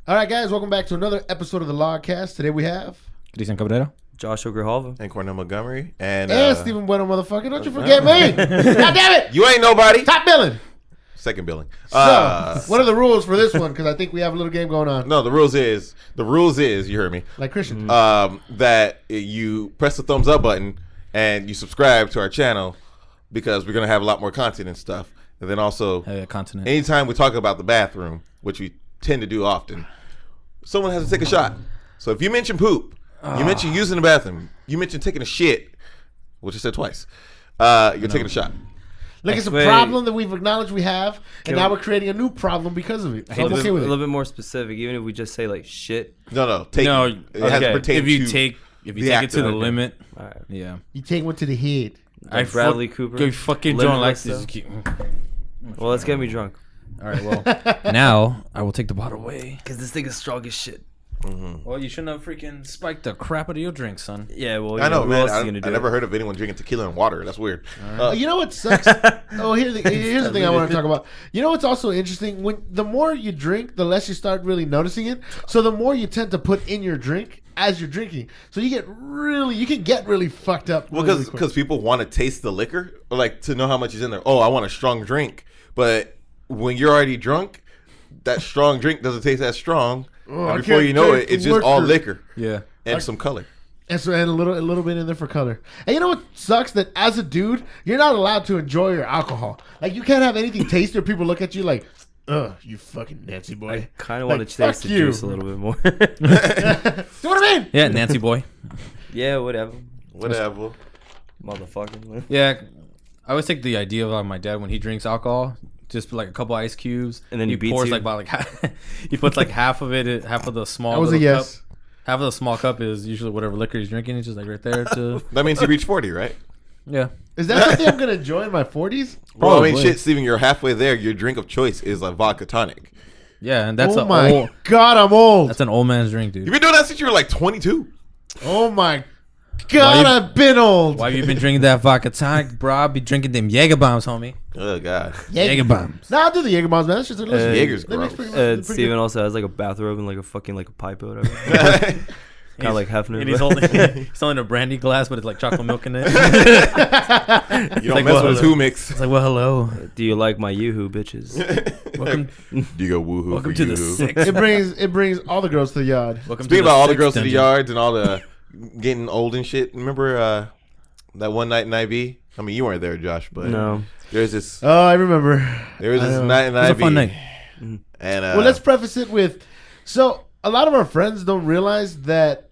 All right, guys, welcome back to another episode of the Logcast. Today we have Cristian Cabrera, Joshua Grijalva, and Cornell Montgomery, and Stephen Bueno, motherfucker. Don't you forget me. God damn it. You ain't nobody. Top billing. Second billing. So, what are the rules for this one? Because I think we have a little game going on. No, the rules is, you heard me, Like Christian. that you press the thumbs up button and you subscribe to our channel because we're going to have a lot more content and stuff. And then also, continent. anytime we talk about the bathroom, which we tend to do often, someone has to take a shot. So if you mention poop, you mention using the bathroom, you mention taking a shit, which I said twice, you're taking a shot. Like it's a problem that we've acknowledged we have, and now we're creating a new problem because of it. So I'm okay with it. A little bit more specific, even if we just say like shit. No. It has to pertain if you to take it to the limit, all right. yeah. You take one to the head. Like Bradley Cooper. You fucking don't like this. Well, let's get me drunk. All right, well, now I will take the bottle away. Because this thing is strong as shit. Mm-hmm. Well, you shouldn't have freaking spiked the crap out of your drink, son. Yeah, well, I know, man. I never heard of anyone drinking tequila and water. That's weird. You know what sucks? Here's the thing I want to talk about. You know what's also interesting? When the more you drink, the less you start really noticing it. So the more you tend to put in your drink as you're drinking. So you can get really fucked up. Well, because people want to taste the liquor, or like to know how much is in there. Oh, I want a strong drink. But when you're already drunk, that strong drink doesn't taste as strong. And before you know it, it's just all liquor. Yeah. And some color. And so and a little bit in there for color. And you know what sucks? That as a dude, you're not allowed to enjoy your alcohol. Like you can't have anything taste or people look at you like, ugh, you fucking Nancy boy. I kind of want to taste the juice a little bit more. See what I mean? Yeah, Nancy boy. Yeah, whatever. Motherfucker. Yeah, I always take the idea of my dad when he drinks alcohol. Just put like a couple ice cubes, and then he pours like about he puts like half of the small. That was a yes. Cup. Half of the small cup is usually whatever liquor he's drinking. It's just like right there. That means you reach 40, right? Yeah. Is that something I'm gonna enjoy in my 40s? Well, I mean, shit, Steven, you're halfway there. Your drink of choice is a vodka tonic. Yeah, and that's God, I'm old. That's an old man's drink, dude. You've been doing that since you were like 22. Oh my God, I've been old. Why have you been drinking that vodka tonic, bro? I'll be drinking them Jaeger bombs, homie. Oh God, Jaeger bombs. Nah, I'll do the Jaeger bombs, man. That's just Jaeger's gross. Steven also has like a bathrobe and like a pipe or whatever. Kind of like Hefner. And he's holding a brandy glass, but it's like chocolate milk in it. You don't mess with who mix. It's like, well, hello. Do you like my yoo-hoo, bitches? Welcome. Do you go woohoo? Welcome to the six. It brings all the girls to the yard. Speaking about all the girls to the yards and all the getting old and shit. Remember that one night in IB? I mean, you weren't there, Josh, but no. There's this. Oh, I remember. There was this night in IB. It was a fun night. And well, let's preface it with, so a lot of our friends don't realize that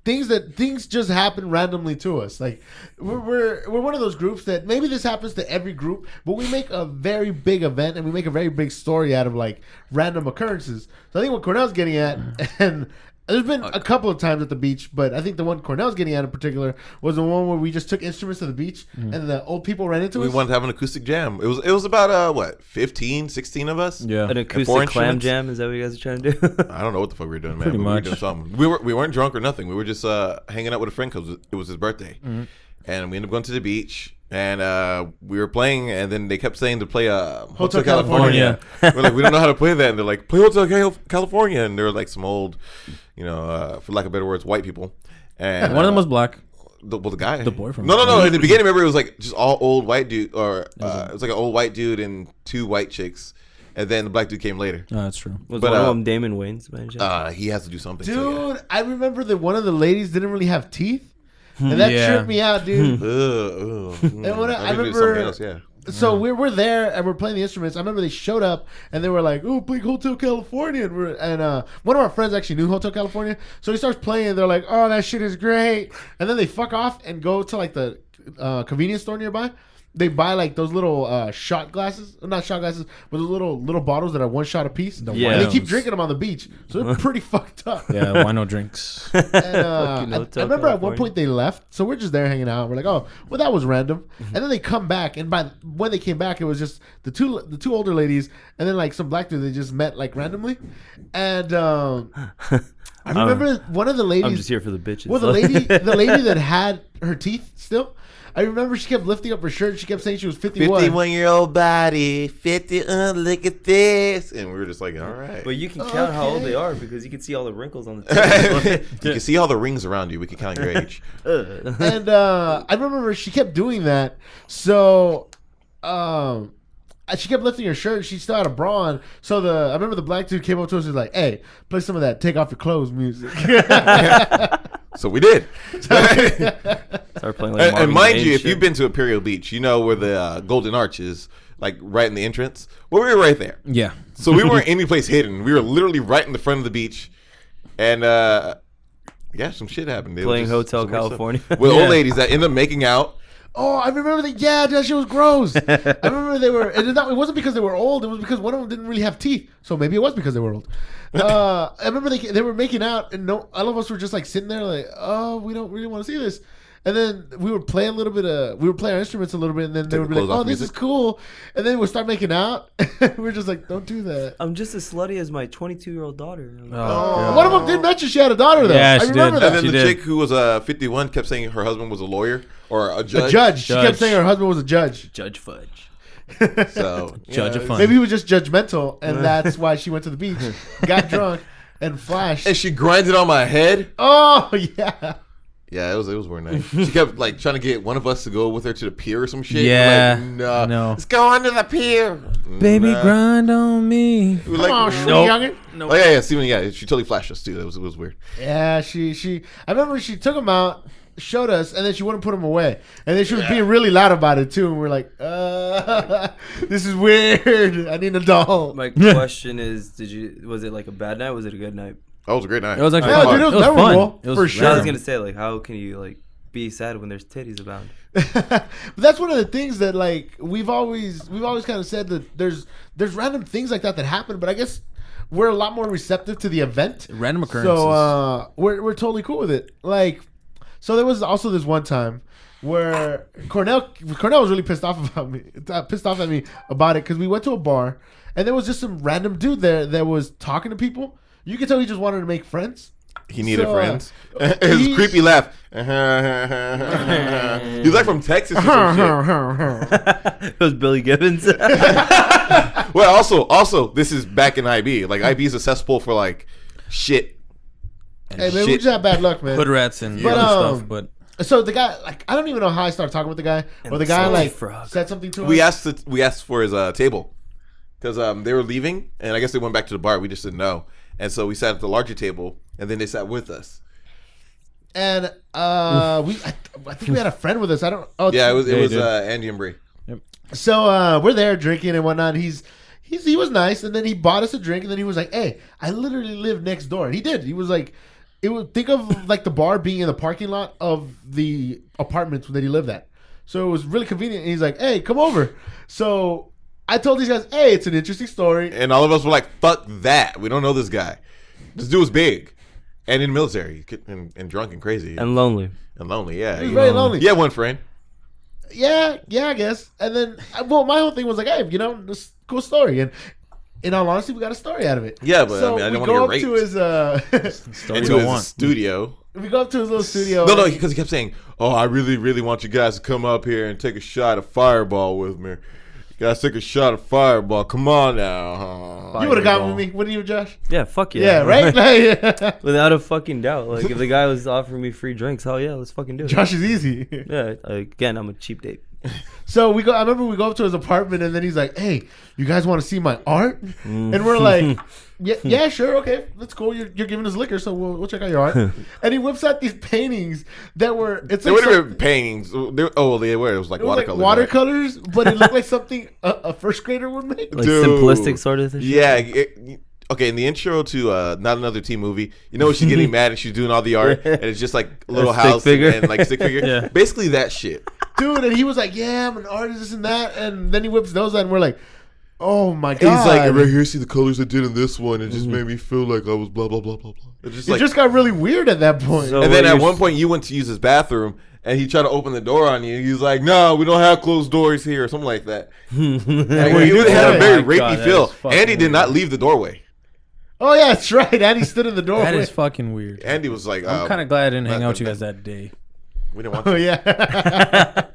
things just happen randomly to us. Like we're one of those groups that maybe this happens to every group, but we make a very big event and we make a very big story out of like random occurrences. So I think what Cornell's getting at, and there's been a couple of times at the beach, but I think the one Cornell's getting at in particular was the one where we just took instruments to the beach and the old people ran into us. We wanted to have an acoustic jam. It was about 15, 16 of us. Yeah, an acoustic clam jam. Is that what you guys are trying to do? I don't know what the fuck we were doing, man. Pretty much. We were doing something. We weren't drunk or nothing. We were just hanging out with a friend because it was his birthday, and we ended up going to the beach. And we were playing, and then they kept saying to play Hotel California. We're like, we don't know how to play that. And they're like, play Hotel California. And they were like some old, for lack of better words, white people. And one of them was black. The guy. The boyfriend. No. In the beginning, remember, it was like just all old white dude. Or it was like an old white dude and two white chicks. And then the black dude came later. Oh, that's true. Was one of them Damon Wayans? He has to do something. Dude, so, yeah. I remember that one of the ladies didn't really have teeth. And that tripped me out, dude. And when I remember, else, yeah. So we're there and we're playing the instruments. I remember they showed up and they were like, "Oh, play Hotel California," and one of our friends actually knew Hotel California, so he starts playing. And they're like, "Oh, that shit is great," and then they fuck off and go to like the convenience store nearby. They buy like those little shot glasses, not shot glasses, but those little bottles that are one shot a piece. And they keep drinking them on the beach, so they're pretty fucked up. Yeah, wino drinks. And, I remember at one point they left, so we're just there hanging out. We're like, oh, well, that was random. And then they come back, and when they came back, it was just the two older ladies, and then like some black dude they just met like randomly, and I remember one of the ladies. I'm just here for the bitches. Well, the lady that had her teeth still. I remember she kept lifting up her shirt. She kept saying she was 51. 51-year-old body, 50. Look at this, and we were just like, all right. But you can count how old they are because you can see all the wrinkles on the teeth. You can see all the rings around you. We can count your age. And I remember she kept doing that. So, she kept lifting her shirt. She still had a bra on. So I remember the black dude came up to us and was like, "Hey, play some of that Take Off Your Clothes music." So we did. Start playing like And mind you, if shit. you've been to Imperial Beach, you know where the Golden Arch is, like right in the entrance. Well, we were right there. Yeah. So we weren't any place hidden. We were literally right in the front of the beach, and yeah, some shit happened. It was Playing just Hotel some weird California. stuff. With old ladies that end up making out. Oh, I remember that. Yeah, that shit was gross. I remember they were. And it wasn't because they were old. It was because one of them didn't really have teeth. So maybe it was because they were old. I remember they were making out, and all of us were just like sitting there, like, oh, we don't really want to see this. And then we would play a little bit we would play our instruments a little bit, and then they would be like, oh, this is cool. And then we'd start making out. We're just like, don't do that. I'm just as slutty as my 22-year-old daughter. Oh, One of them did mention she had a daughter, though. Yeah, I she remember did. that. And then She the did. chick who was 51 kept saying her husband was a lawyer or a judge. A judge. She kept Judge. saying her husband was a judge. Judge Fudge. So Judge of fun. Maybe he was just judgmental, and that's why she went to the beach, got drunk, and flashed. And she grinded on my head. Oh, yeah. Yeah, it was very nice. She kept like trying to get one of us to go with her to the pier or some shit. Yeah, We're like, no. Let's go under the pier. Baby, Nah. grind on me. We were Come on, like, sweet Nope. youngin'. oh yeah, Steven, yeah, she totally flashed us too. It was weird. Yeah, she. I remember she took him out, showed us, and then she wouldn't put him away. And then she was being really loud about it too. And we're like, this is weird. I need an adult. My question is, was it like a bad night? Or was it a good night? That was a great night. It was actually Yeah, fun. dude, it was fun. memorable, It was for I sure. was gonna say, like, how can you like be sad when there's titties abound? But that's one of the things that like we've always kind of said that there's random things like that happen, but I guess we're a lot more receptive to the event. Random occurrences. So we're totally cool with it. Like, so there was also this one time where Cornell was really pissed off at me about it because we went to a bar and there was just some random dude there that was talking to people. You could tell he just wanted to make friends. He needed So, friends. His creepy laugh. He's like from Texas or some shit. It was Billy Gibbons. Well, also, this is back in IB. Like IB is a cesspool for like shit. Hey man, we just had bad luck, man. Hood rats and But, other stuff, but So the guy, like, I don't even know how I started talking with the guy, or the guy salty like frog. said something to him. We asked for his table because they were leaving, and I guess they went back to the bar. We just didn't know, and so we sat at the larger table, and then they sat with us. And I think we had a friend with us. I don't. Oh Yeah, it was Yeah, you did. Andy and Bree. So we're there drinking and whatnot. He was nice, and then he bought us a drink, and then he was like, "Hey, I literally live next door." And he did. He was like, think of like the bar being in the parking lot of the apartments that he lived at. So it was really convenient. And he's like, "Hey, come over." So I told these guys, "Hey, it's an interesting story." And all of us were like, "Fuck that! We don't know this guy. This dude was big, and in the military, and drunk and crazy And lonely. and lonely. Yeah, He was very lonely. Yeah, one friend. Yeah, I guess. And then, well, my whole thing was like, "Hey, this is a cool story." And in all honesty, we got a story out of it. Yeah, but so I didn't we want go to up get to raped. his story Into don't his want. studio. we go up to his little studio. No, because he kept saying, "Oh, I really, really want you guys to come up here and take a shot of Fireball with me. You guys take a shot of Fireball. Come on now." You would have gone with me, wouldn't you, Josh? Yeah, fuck yeah. Yeah, right? Like, Without a fucking doubt. Like, if the guy was offering me free drinks, hell yeah, let's fucking do it. Josh is easy. Yeah, again, I'm a cheap date. So I remember we go up to his apartment, and then he's like, "Hey, you guys want to see my art?" And we're like, "Yeah, sure, okay, that's cool. You're giving us liquor, so we'll check out your art." And he whips out these paintings that were They would have been paintings. They were. It was like it was like watercolors. watercolors, but it looked like something a first grader would make. Like Dude. simplistic sort of thing. Yeah. Okay, in the intro to Not Another Teen Movie, you know when she's getting mad and she's doing all the art, and it's just like a little stick house figure. and like stick figure. Yeah. Basically that shit. Dude, and he was like, "Yeah, I'm an artist, this and that," and then he whips those out, and we're like, "Oh my god!" He's like, right here, see the colors I did in this one. It just made me feel like I was blah blah blah blah blah. It's just It like, just got really weird at that point. So- and then what at you're one point you went to use his bathroom, and he tried to open the door on you. He's like, "No, we don't have closed doors here," or something like that. And were he you had a doing? very Oh my rapey God, that feel. is fucking Andy did weird. not leave the doorway. Oh yeah, that's right. Andy stood in the doorway. That is fucking weird. Andy was like, I'm kind of glad I didn't hang out with you guys that day. we didn't want Oh to. yeah.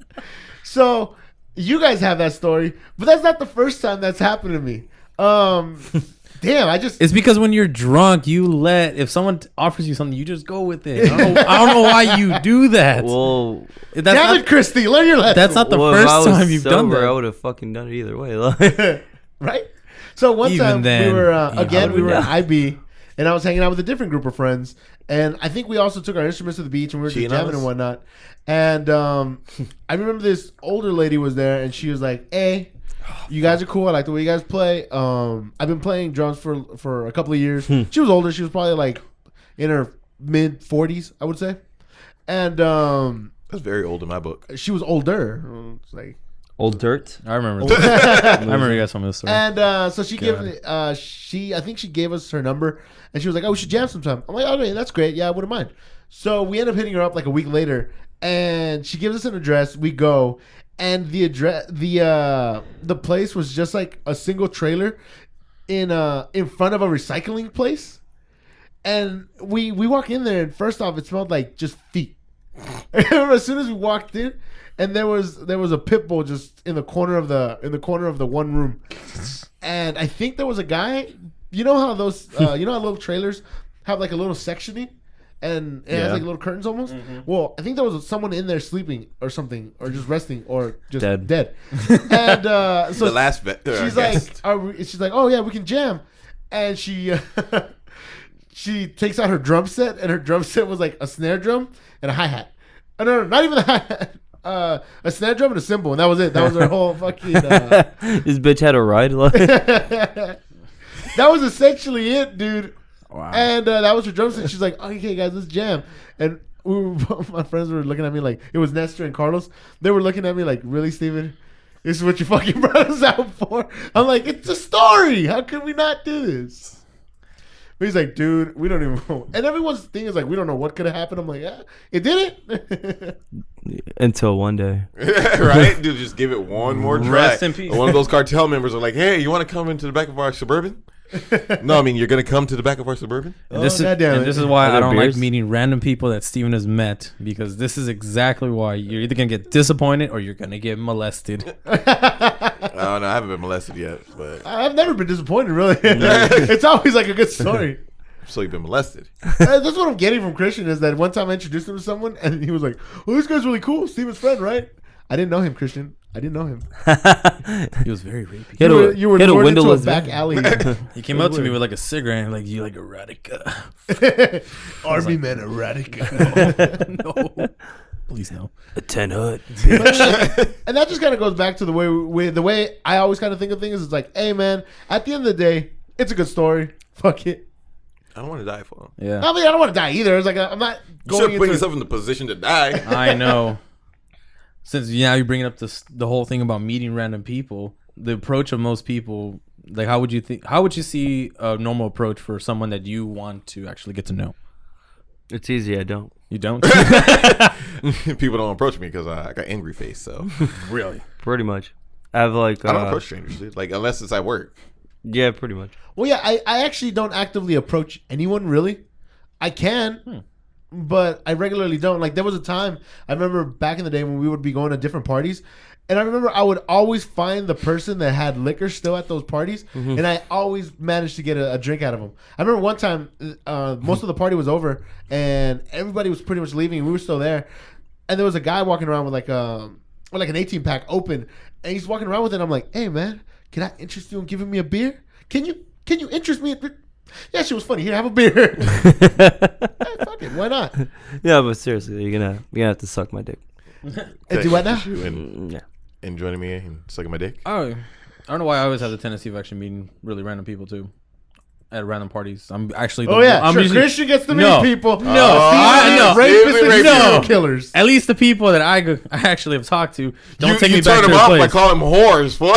So you guys have that story, but that's not the first time that's happened to me. Damn, It's because when you're drunk, if someone offers you something, you just go with it. I don't know why you do that. Well, damn it, Christy, learn your lesson. That's not the well, if I first was time you've done sober, I that. would have fucking done it either way. Like, Right? So one Even time then, we were even we were then. at IB, and I was hanging out with a different group of friends, and I think we also took our instruments to the beach, and we were just Cheating on jamming us? and whatnot. And I remember this older lady was there, and she was like, "Hey, you guys are cool. I like the way you guys play. I've been playing drums for a couple of years." She was older. She was probably like in her mid 40s, I would say. And That's very old in my book. she was older. It's like, old dirt. I remember. I remember you guys told me this story. and so she I think she gave us her number, and she was like, "Oh, we should jam sometime." I'm like, "Oh, yeah, that's great. Yeah, I wouldn't mind." So we end up hitting her up like a week later, and she gives us an address. We go, and the address, the place was just like a single trailer in front of a recycling place, and we walk in there, and first off, it smelled like just feet. I remember as soon as we walked in, and there was a pit bull just in the corner of the one room, and I think there was a guy. You know how those how little trailers have like a little sectioning, and it has like little curtains almost. Well, I think there was someone in there sleeping or something, or just resting, or just dead. And so The last she's guest. like, she's like, "Oh yeah, we can jam," and she she takes out her drum set, and her drum set was like a snare drum and a hi hat. No, not even the hi hat. A snare drum and a cymbal, and that was it. That was her whole fucking. This bitch had a ride. Like, That was essentially it, dude. Wow. And that was her drum set. She's like, "Okay, guys, let's jam." And my friends were looking at me like, it was Nestor and Carlos. They were looking at me like, "Really, Steven? This is what you fucking brought us out for?" I'm like, "It's a story. How could we not do this?" But he's like, "Dude, we don't even know." And everyone's thing is like, "We don't know what could have happened." I'm like, "Yeah, it did." until one day. Right? Dude, just give it one more try. Rest in peace. One of those cartel members are like, "Hey, you want to come into the back of our Suburban?" No, I mean, you're going to come to the back of our Suburban? And this, goddamn it. this is why Are I there don't beers? like meeting random people that Steven has met, because this is exactly why you're either gonna get disappointed or you're gonna get molested. Oh, no, I haven't been molested yet, but I've never been disappointed, really. It's always like a good story. so you've been molested. That's what I'm getting from Christian, is that one time I introduced him to someone, and he was like, "Oh, this guy's really cool. Steven's friend, right?" I didn't know him, Christian. I didn't know him. He was very rapey. He had a, You were he had a lured into windowless back van. alley. He came up to me with like a cigarette and like, "You like erotica?" Army man erotica. No, please no. A 10 hut. And that just kind of goes back to the way I always kind of think of things. It's like, hey man, at the end of the day, it's a good story. Fuck it. I don't want to die for him. Yeah, I mean, I don't want to die either. It's like I'm not You going should put into. yourself in the position to die. I know. Since now you're bringing up the whole thing about meeting random people, the approach of most people, like how would you see a normal approach for someone that you want to actually get to know? It's easy. I don't. You don't? People don't approach me because I got angry face. So Really? Pretty much. I have like. I don't approach strangers, dude. Like unless it's at work. Yeah, pretty much. Well, yeah, I actually don't actively approach anyone really. I can, but I regularly don't. Like there was a time I remember back in the day when we would be going to different parties, and I remember I would always find the person that had liquor still at those parties, and I always managed to get a drink out of them. I remember one time, most of the party was over, and everybody was pretty much leaving, and we were still there, and there was a guy walking around with like an 18-pack open, and he's walking around with it. And I'm like, "Hey man, can I interest you in giving me a beer? Can you interest me?" Yeah, she was funny. Here, have a beer. Hey, fuck it, why not? Yeah, but seriously, you're gonna have to suck my dick. And do what now? You and, Yeah. and joining me and sucking my dick. Oh, I don't know why I always have the tendency of actually meeting really random people too. At random parties, I'm actually. Oh yeah, I'm sure. usually, Christian gets to meet No. people. No, I know. Rapists and No. serial killers. at least the people that I actually have talked to don't take you me back turn to them the off place. by calling them whores. Boy.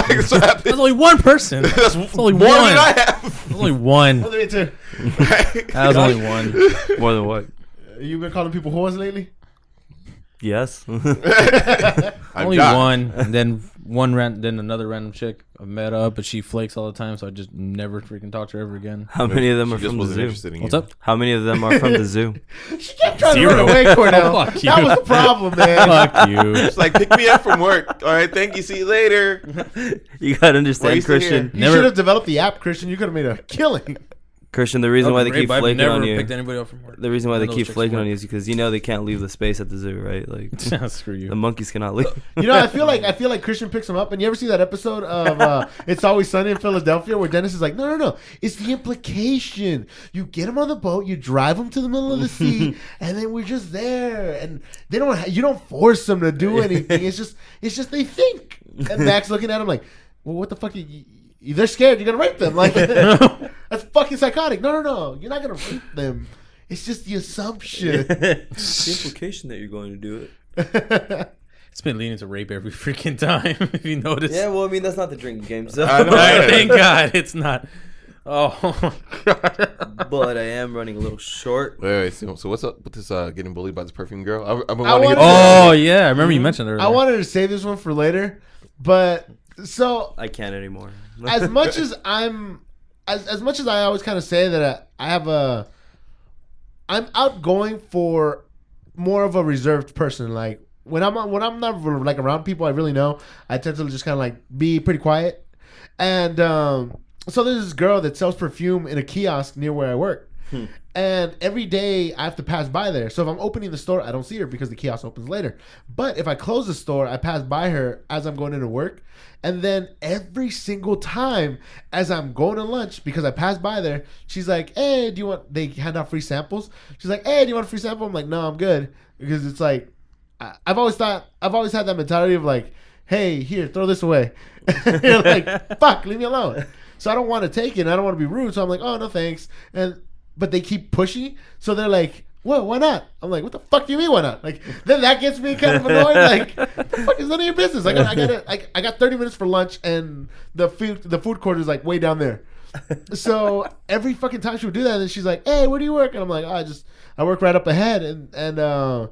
There's only one person. That's only more one. than I have. There's only one. What do you do? That was only one. More than what? You been calling people whores lately? Yes. Only not. one, and then then another random chick I met up, but she flakes all the time, so I just never freaking talk to her ever again. How many of them She are just from the wasn't zoo? interested in What's you. up? How many of them are from the zoo? She kept trying Zero. to run away, Cornell. Fuck That you. was the problem, man. Fuck you. It's like, pick me up from work. All right, thank you. See you later. You gotta Why understand, you still Christian. You Never- should have developed the app, Christian. You could have made a killing. Christian, the reason why they keep I've flaking never on you. picked anybody up from work. The reason why they None of keep those chicks flaking from on you work. is because they can't leave the space at the zoo, right? Like Screw you. the monkeys cannot leave. You know, I feel like Christian picks him up. And you ever see that episode of It's Always Sunny in Philadelphia where Dennis is like, no, it's the implication. You get him on the boat, you drive him to the middle of the sea, and then we're just there. And they you don't force them to do anything. It's just they think. And Max looking at him like, well, what the fuck? They're scared. You're gonna rape them. Like that's fucking psychotic. No. You're not gonna rape them. It's just the assumption. The implication that you're going to do it. It's been leading to rape every freaking time. If you notice. Yeah, well, I mean that's not the drinking game, so. I know. Thank God it's not. Oh God. But I am running a little short. Wait. So what's up with this getting bullied by this perfume girl? I've been I wanting to get wanted- Oh yeah, I remember you mentioned it earlier. I wanted to save this one for later, but so I can't anymore. as much as as much as I always kind of say that I'm outgoing for more of a reserved person. Like when I'm not like around people I really know, I tend to just kind of like be pretty quiet. And so there's this girl that sells perfume in a kiosk near where I work. And every day I have to pass by there. So if I'm opening the store, I don't see her because the kiosk opens later. But if I close the store, I pass by her as I'm going into work. And then every single time as I'm going to lunch, because I pass by there, she's like, hey, they hand out free samples. She's like, hey, do you want a free sample? I'm like, no, I'm good. Because it's like, I've always had that mentality of like, hey, here, throw this away. You're like, fuck, leave me alone. So I don't want to take it. And I don't want to be rude. So I'm like, oh, no, thanks. But they keep pushing. So they're like, what? Why not? I'm like, what the fuck do you mean, why not? Like, then that gets me kind of annoyed. Like, what the fuck is none of your business? I got 30 minutes for lunch, and the food court is like way down there. So every fucking time she would do that, and then she's like, hey, where do you work? And I'm like, oh, I work right up ahead. And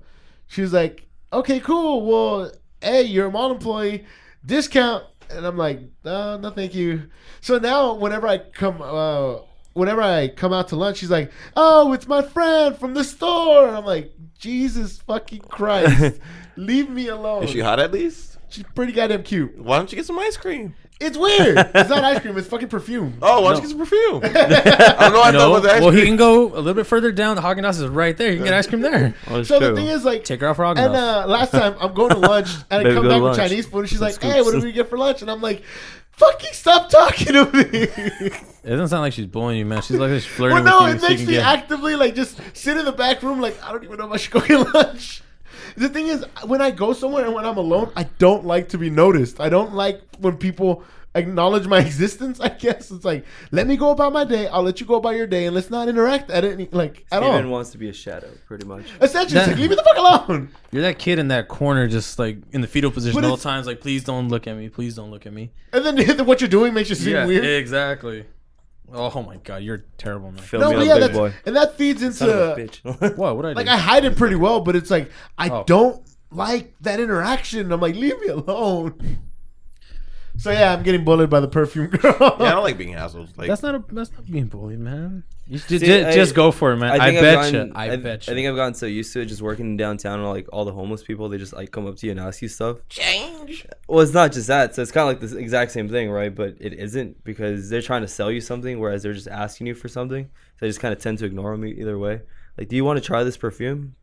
she was like, okay, cool. Well, hey, you're a mall employee, discount. And I'm like, no, thank you. So now whenever I come out to lunch, she's like, oh, it's my friend from the store. And I'm like, Jesus fucking Christ. Leave me alone. Is she hot at least? She's pretty goddamn cute. Why don't you get some ice cream? It's weird. It's not ice cream. It's fucking perfume. Oh, why don't you get some perfume? I don't know. I thought No, it was ice well, cream. he can go a little bit further down. The Haagen-Dazs is right there. You can get ice cream there. Oh, So the thing is, like, Take her out for and Haagen-Dazs. last time I'm going to lunch and I Baby, come go to back with lunch. Chinese food and she's Some like, scoops. hey, what do we get for lunch? And I'm like, fucking stop talking to me. It doesn't sound like she's bullying you, man. She's like just flirting Well, no, with you. it so you makes can me get- actively like just sit in the back room like I don't even know if I should go get lunch. The thing is, when I go somewhere and when I'm alone, I don't like to be noticed. I don't like when people acknowledge my existence. I guess it's like, let me go about my day. I'll let you go about your day, and let's not interact at all. Steven wants to be a shadow, pretty much. Essentially, it's like, leave me the fuck alone. You're that kid in that corner, just like in the fetal position But all the it's- times. Like, please don't look at me. Please don't look at me. And then what you're doing makes you seem weird. exactly. Oh my God, you're terrible, man. Film No, me but on yeah, big that's, boy. and that feeds Son of a into bitch. What? What I do? like I hide it pretty well, but it's like I Oh. don't like that interaction. I'm like, leave me alone. So yeah, I'm getting bullied by the perfume girl. Yeah, I don't like being assholes. Like, that's not being bullied, man. You See, just go for it, man. I think I've bet you. gotten- I bet you. I think I've gotten so used to it just working in downtown and like all the homeless people, they just like come up to you and ask you stuff. change. Well, it's not just that. So it's kind of like the exact same thing, right? But it isn't because they're trying to sell you something, whereas they're just asking you for something. So I just kind of tend to ignore them either way. Like, do you want to try this perfume?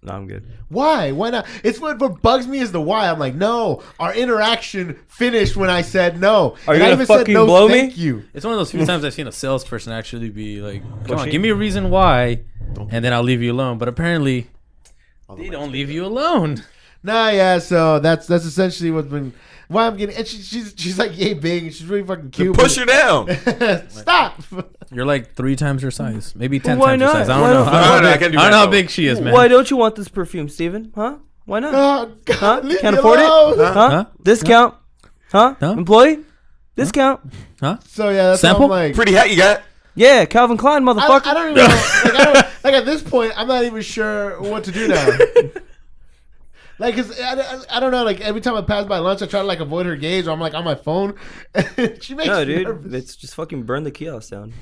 No, I'm good. Why? Why not? It's what bugs me is the why. I'm like, no. Our interaction finished when I said no. Are you And I gonna even said fucking no, blow me? thank you. It's one of those few times I've seen a salesperson actually be like, "Come on, Pushy? give me a reason why," and then I'll leave you alone. But apparently, they don't leave you alone. Nah, yeah. So that's essentially what's been why I'm getting. And she's like yay big. And she's really fucking cute. Push her down. Stop. You're like 3 times her size, maybe 10 why times her not? size. I Why don't know. not? I don't know, I can't do I don't know how that, big she is, man. Why don't you want this perfume, Steven? Huh? Why not? Oh, God, Huh? leave Can't me afford it? alone. Huh? Huh? Discount? Huh? Huh? Employee? Discount? Huh? So yeah, that's Sample? how I'm like. Pretty hat you got. Yeah, Calvin Klein, motherfucker. I don't even know. Like at this point, I'm not even sure what to do now. Like, cause I don't know. Like every time I pass by lunch, I try to like avoid her gaze, or I'm like on my phone. She makes No, me dude, nervous. it's just fucking burn the kiosk down.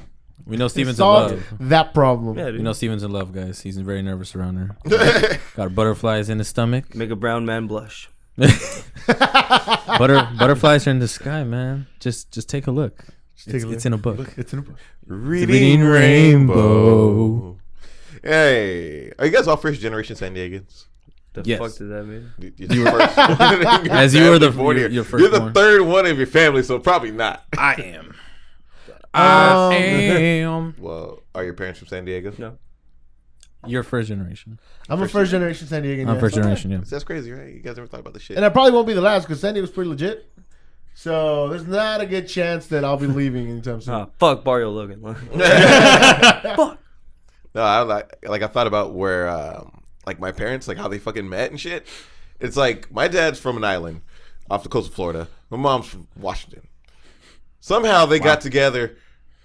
We know Steven's in Solved love. that problem. Yeah, dude. We know Steven's in love, guys. He's very nervous around her. Got butterflies in his stomach. Make a brown man blush. Butterflies are in the sky, man. Just take a look. It's in a book. It's in a book. Reading Rainbow. Hey, are you guys all first generation San Diegans? The Yes. fuck does that mean? You were first. As you were the you're your the firstborn. third one of your family, so probably not. I am. I am. Well, are your parents from San Diego? No. You're first generation. I'm a first generation San Diego. I'm first generation. Yeah. That's crazy, right? You guys never thought about this shit. And I probably won't be the last because San Diego's pretty legit. So there's not a good chance that I'll be leaving anytime soon. Ah, fuck Barrio Logan. No, I I thought about where like my parents, like how they fucking met and shit. It's like my dad's from an island off the coast of Florida. My mom's from Washington. Somehow they got together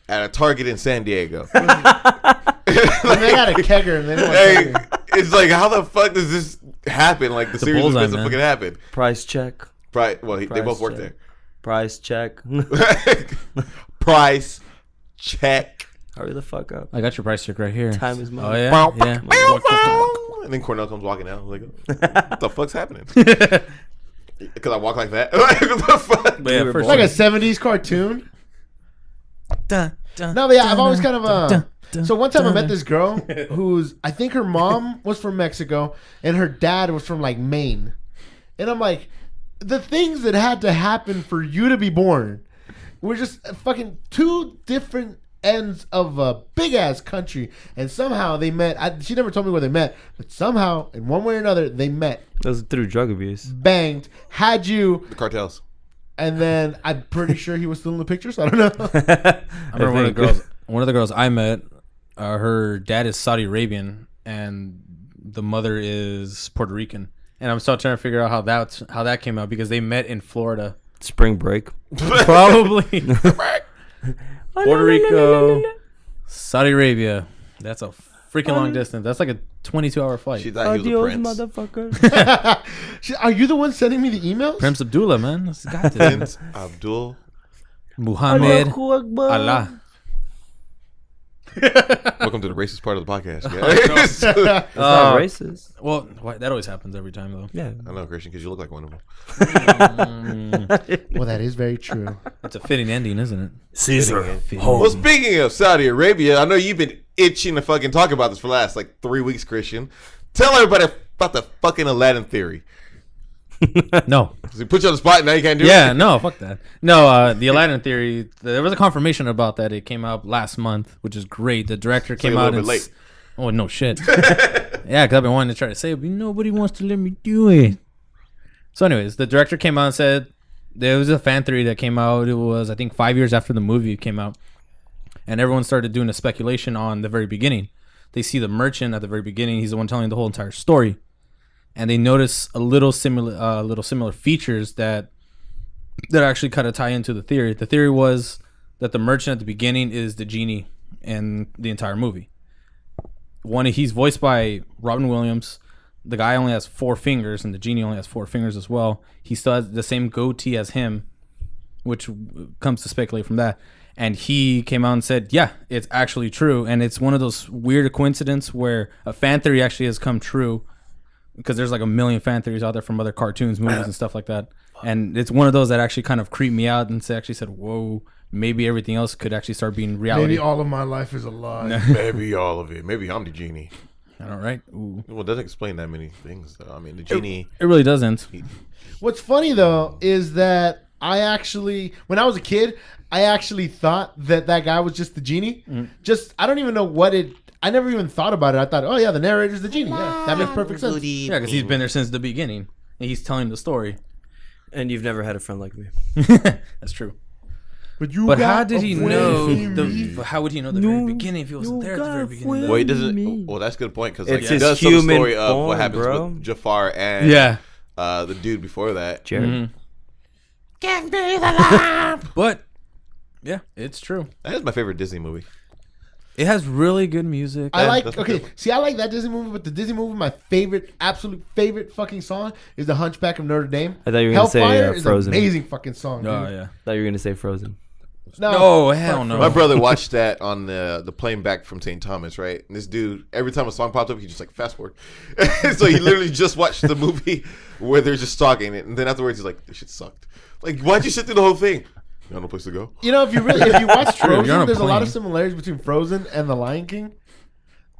at a Target in San Diego. And they had a kegger and they didn't want Hey, kegger. it's like how the fuck does this happen? Like the It's a series bullseye, doesn't man. fucking happen. Price check. Right? Well, they Price both work check. Price check. there. Price check. Hurry the fuck up. I got your price check right here. Time is money. Oh yeah. Yeah. And then Cornell comes walking out. I'm like, what the fuck's happening? Because I walk like that. Like, what the fuck? But yeah, You were first It's like a generation. 70s cartoon. Dun, dun, No, but yeah, I've dun, always kind of dun, dun, So one time I dun. met this girl who's I think her mom was from Mexico and her dad was from like Maine, and I'm like, the things that had to happen for you to be born were just fucking two different ends of a big ass country, and somehow they met. She never told me where they met, but somehow in one way or another they met, That was through drug abuse. banged, had you, The cartels. and then I'm pretty sure he was still in the picture. So I don't know. I remember one of the girls I met, her dad is Saudi Arabian and the mother is Puerto Rican. And I'm still trying to figure out how that came out because they met in Florida. Spring break. Probably. Puerto Rico, Saudi Arabia. That's a freaking long distance. That's like a 22-hour flight. She thought he was a prince. motherfucker. Are you the one sending me the emails? Prince Abdullah, man. This got to Prince Abdul. Muhammad Allah. Welcome to the racist part of the podcast. guys. It's not racist. Well, that always happens every time, though. Yeah. I know, Christian, because you look like one of them. Well, that is very true. It's a fitting ending, isn't it? Caesar. Well, speaking of Saudi Arabia, I know you've been itching to fucking talk about this for the last like 3 weeks, Christian. Tell everybody about the fucking Aladdin theory. No. So we put you on the spot and now you can't do it? Yeah, no, fuck that. No, the Aladdin theory, there was a confirmation about that. It came out last month, which is great. The director came you're a out little and bit late. Oh, no shit. Yeah, because I've been wanting to try to say it, but nobody wants to let me do it. So anyways, the director came out and said there was a fan theory that came out. It was, I think, 5 years after the movie came out. And everyone started doing a speculation on the very beginning. They see the merchant at the very beginning. He's the one telling the whole entire story. And they notice a little similar features that actually kind of tie into the theory. The theory was that the merchant at the beginning is the genie in the entire movie. He's voiced by Robin Williams. The guy only has 4 fingers, and the genie only has 4 fingers as well. He still has the same goatee as him, which comes to speculate from that. And he came out and said, yeah, it's actually true. And it's one of those weird coincidences where a fan theory actually has come true. Because there's like a million fan theories out there from other cartoons, movies, and stuff like that. And it's one of those that actually kind of creeped me out and actually said, whoa, maybe everything else could actually start being reality. Maybe all of my life is a lie. Maybe all of it. Maybe I'm the genie. All right. Ooh. Well, it doesn't explain that many things, though. I mean, the genie. It really doesn't. What's funny though is that I actually, when I was a kid, I actually thought that guy was just the genie. I don't even know what it. I never even thought about it. I thought, oh yeah, the narrator's the genie. Yeah, that makes perfect sense. Yeah, because he's been there since the beginning. And he's telling the story. And you've never had a friend like me. That's true. But But how did he away know? from me. But how would he know the very beginning if he wasn't there at the very beginning? Well, he doesn't. Well, that's a good point because like, It's he his does tell the human story of form, what happens bro. with Jafar and Yeah. the dude before that. Jared. But yeah, it's true. That is my favorite Disney movie. It has really good music. I like. that's Okay, good. see, I like that Disney movie, but the Disney movie, my favorite, absolute favorite fucking song is The Hunchback of Notre Dame. I thought you were gonna say, Hellfire is Frozen. an amazing fucking song. Oh dude. yeah. I thought you were gonna say Frozen. No, hell no. My brother watched that on the plane back from St. Thomas, right? And this dude, every time a song popped up, he just like fast forward. So he literally just watched the movie where they're just talking, and then afterwards he's like, "This shit sucked." Like, why'd you sit through the whole thing? You got no place to go. You know, if you watch You're on Frozen, a there's a lot plane. of similarities between Frozen and The Lion King.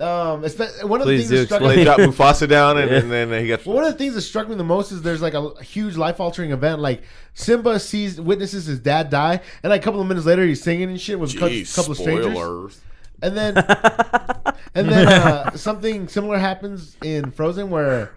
One of the Please things do that struck Well, me. they dropped Mufasa down, and then he got. Well, one of the things that struck me the most is there's like a huge life-altering event. Like Simba witnesses his dad die, and like a couple of minutes later he's singing and shit with a couple of strangers. Spoilers. And then something similar happens in Frozen where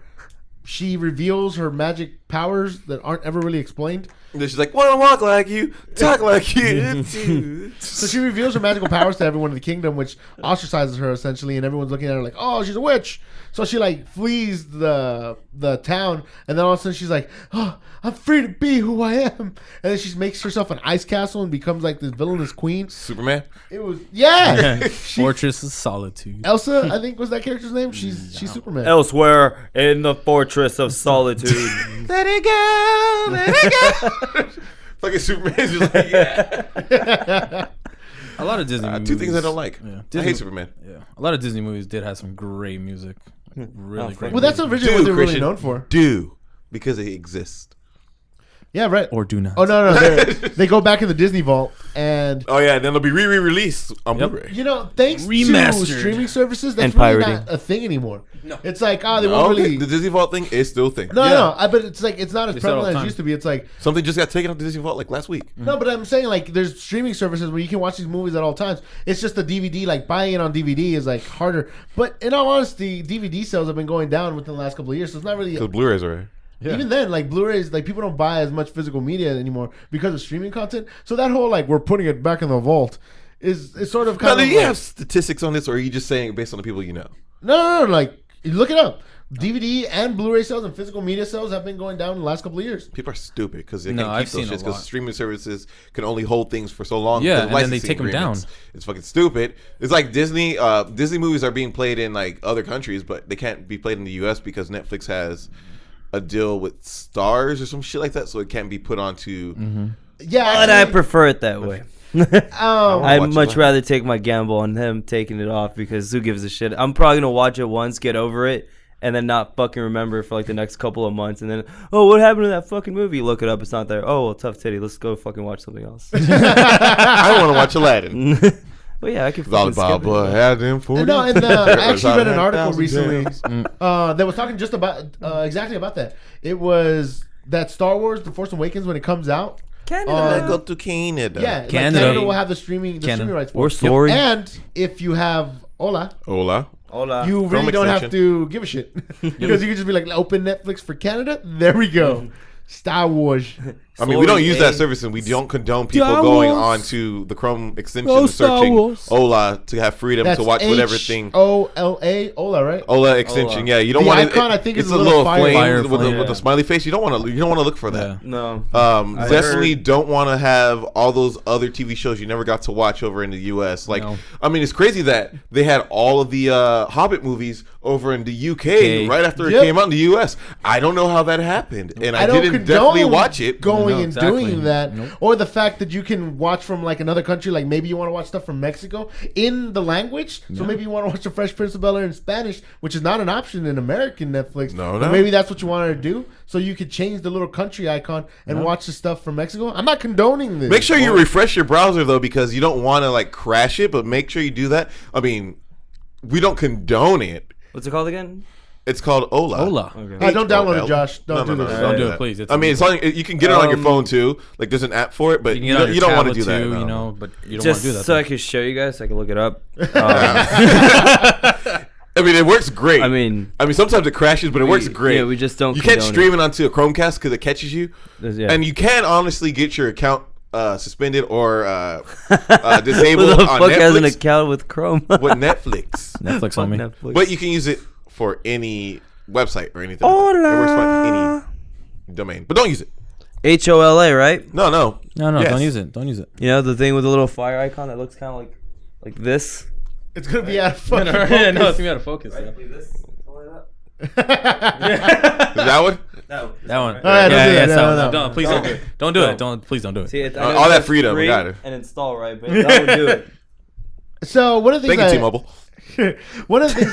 she reveals her magic powers that aren't ever really explained. And then she's like, "Want to walk like you, talk like you." too." So she reveals her magical powers to everyone in the kingdom, which ostracizes her essentially, and everyone's looking at her like, "Oh, she's a witch." So she like flees the town, and then all of a sudden she's like, "Oh, I'm free to be who I am." And then she makes herself an ice castle and becomes like this villainous queen. Superman. It was She- Fortress of Solitude. Elsa, I think was that character's name. She's Superman. Elsewhere in the Fortress of Solitude. Let it go, let it go. Fucking Superman's just like, yeah. A lot of Disney movies. Two things I don't like. Yeah. I Disney- hate Superman. Yeah. A lot of Disney movies did have some great music. Really great. Well, that's originally what they're really known for. Do because they exist. Yeah, right. Or do not. Oh no, they go back in the Disney vault, and Oh yeah, then they'll be re-released on Yep. Blu-ray. you know, thanks to Remastered. streaming services, that's And really pirating. not a thing anymore. No. It's like they Oh, won't really. the Disney Vault thing is still a thing. No, but it's like it's not as They sell it all prevalent the as it time. used to be. It's like Something just got taken off the Disney Vault like last week. no, but I'm saying like there's streaming services where you can watch these movies at all times. It's just the DVD, like buying it on DVD is like harder. But in all honesty, DVD sales have been going down within the last couple of years, so it's not really. Because Blu-rays are. Even then, like Blu-rays, like people don't buy as much physical media anymore because of streaming content. So that whole like we're putting it back in the vault is sort of Now, kind do of. you like, have statistics on this, or are you just saying it based on the people you know? no, like look it up. DVD and Blu-ray sales and physical media sales have been going down in the last couple of years. People are stupid because they No, can't I've keep those seen a shits because lot. streaming services can only hold things for so long. Yeah, because of and then they licensing take 'em agreements. down. It's fucking stupid. It's like Disney. Disney movies are being played in like other countries, but they can't be played in the U.S. because Netflix has a deal with Stars or some shit like that, so it can't be put onto. Yeah, But I actually, prefer it that way. I'd watch it much live. rather take my gamble on him taking it off because who gives a shit? I'm probably gonna watch it once, get over it, and then not fucking remember for like the next couple of months. And then, oh, what happened to that fucking movie? You look it up, it's not there. Oh, well, tough titty. Let's go fucking watch something else. I don't want to watch Aladdin. But yeah, I can fucking skip it. Alibaba had them 40. No, and I actually read an article 100,000 recently gems. that was talking just about exactly about that. It was that Star Wars: The Force Awakens when it comes out. Let's go to Canada. Yeah, like Canada. Canada will have the streaming rights for Or it. sorry. And if you have Ola, Hola. Hola. you Chrome really don't have extension. to give a shit because you can just be like, open Netflix for Canada. There we go. Star Wars. I mean, we don't Sorry, use that eh? service, and we don't condone people Star going Wars. on to the Chrome extension Oh, and Star searching Wars. Ola to have freedom That's to watch whatever thing. Ola, Ola, right? Ola extension, Ola. yeah. You don't The want icon, I think, it's is a a little little flame fire with, flame. with a smiley face. You don't want to look for that. Yeah. No. I definitely heard- don't want to have all those other TV shows you never got to watch over in the U.S. Like, No. I mean, it's crazy that they had all of the Hobbit movies over in the U.K. Okay. right after it Yep. came out in the U.S. I don't know how that happened, and I, don't didn't definitely condone watch it. going No, and exactly. doing that, Nope. or the fact that you can watch from like another country, like maybe you want to watch stuff from Mexico in the language, so maybe you want to watch the Fresh Prince of Bel-Air in Spanish, which is not an option in American Netflix. No, But no. maybe that's what you wanted to do, so you could change the little country icon and watch the stuff from Mexico. I'm not condoning this. Make sure you refresh your browser though, because you don't want to like crash it. But make sure you do that. I mean, we don't condone it. What's it called again? It's called Ola. Hola. Okay. Don't download H-O-L. it, Josh. Don't do No, this. Don't do that. it, please. It's I mean, it's on, you can get it on your phone too. Like, there's an app for it, but You can you get it on your don't want to tablet do that. too, no. you know, but you don't want Just to do that. so though. I can show you guys, so I can look it up. I mean, it works great. I mean, sometimes it crashes, but it works great. Yeah, we just don't. You can't condone stream it onto a Chromecast because it catches you, Yeah. and you can honestly get your account suspended or Who disabled the on fuck has an Netflix account with Chrome? with Netflix. Netflix on me. Netflix. But you can use it for any website or anything. Like that. It works for any domain, but don't use it. HOLA, right? No. No, Yes. don't use it. Don't use it. You know the thing with the little fire icon that looks kind of like this. It's gonna be out of fucking No, focus. it's gonna be out of focus. Yeah. Is that one? No. That one. All right, don't do that. No. Don't, please don't do it. Don't do it. Please don't do it. See, I All know that it's freedom, we free got it. and install, right? But that would do it. So one of the Thank things you, T-Mobile. one of the things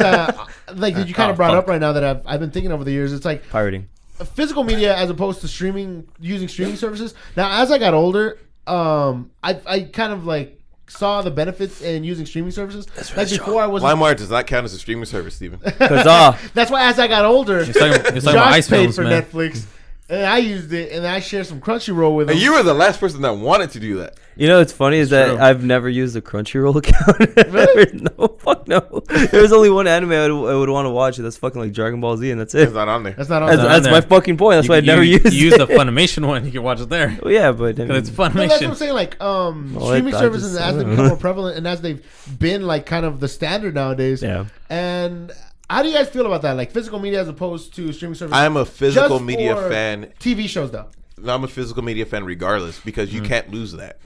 like that you kind of brought up right now that I've been thinking over the years, it's like Pirating. physical media as opposed to using streaming services. Now, as I got older, I kind of like saw the benefits in using streaming services. Like before, I was LimeWire does not count as a streaming service, Steven. That's why as I got older, It's like about Josh ice paid films, for man. Netflix, and I used it, and I shared some Crunchyroll with him. And you were the last person that wanted to do that. You know what's funny is that true. I've never used a Crunchyroll account. Really? No, fuck no. There's only one anime I would want to watch. That's fucking like Dragon Ball Z, and that's It's it. not on there. That's not on That's, there. that's my fucking point. That's why I never used use it. the Funimation one. You can watch it there. Well, yeah, but I Because mean, it's No, that's what I'm Funimation. saying. Like, Well, streaming I services, just- as they become more prevalent and as they've been like kind of the standard nowadays. yeah. And how do you guys feel about that? Like physical media as opposed to streaming services? I'm a physical Just media for fan. TV shows, though. I'm a physical media fan regardless because you can't lose that.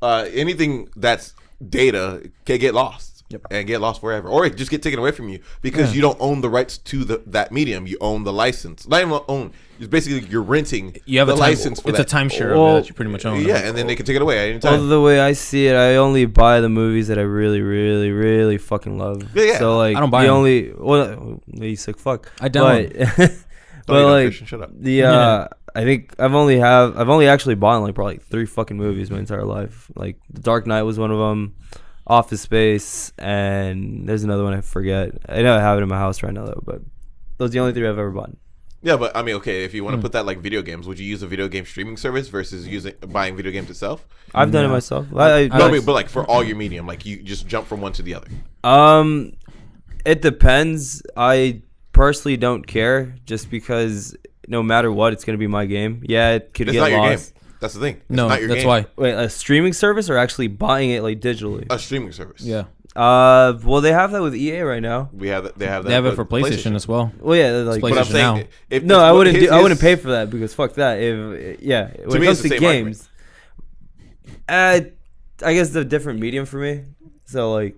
Anything that's data can get lost and get lost forever, or it just get taken away from you because you don't own the rights to that medium. You own the license. Not even own. It's basically you're renting. You have the a license for It's that. a timeshare Well, of it that you pretty much own. Yeah, and then they can take it away at any Well, time. the way I see it, I only buy the movies that I really, really, really fucking love. Yeah. So like, I don't buy the 'em. only you sick fuck. I don't. But, Don't eat like Christian, shut up. I think I've only actually bought like probably 3 fucking movies my entire life. Like The Dark Knight was one of them, Office Space, and there's another one I forget. I know I have it in my house right now though, but those are the only 3 I've ever bought. Yeah, but I mean, okay, if you want to put that like video games, would you use a video game streaming service versus buying video games itself? I've done it myself. No, I mean, but like for all your medium, like you just jump from one to the other. It depends. I personally don't care, just because no matter what, it's gonna be my game. Yeah, it could It's get not your game. lost. That's the thing. It's No, not your that's game. why. Wait, a streaming service or actually buying it like digitally? A streaming service. Yeah. Well, they have that with EA right now. We have that. They have that. They have it with for PlayStation as well. Well, yeah, like But I'm PlayStation saying, now. if no, it's I what wouldn't. his I wouldn't is- pay for that because fuck that. If yeah, when me, it it's comes the to same games, I guess the different medium for me. So like,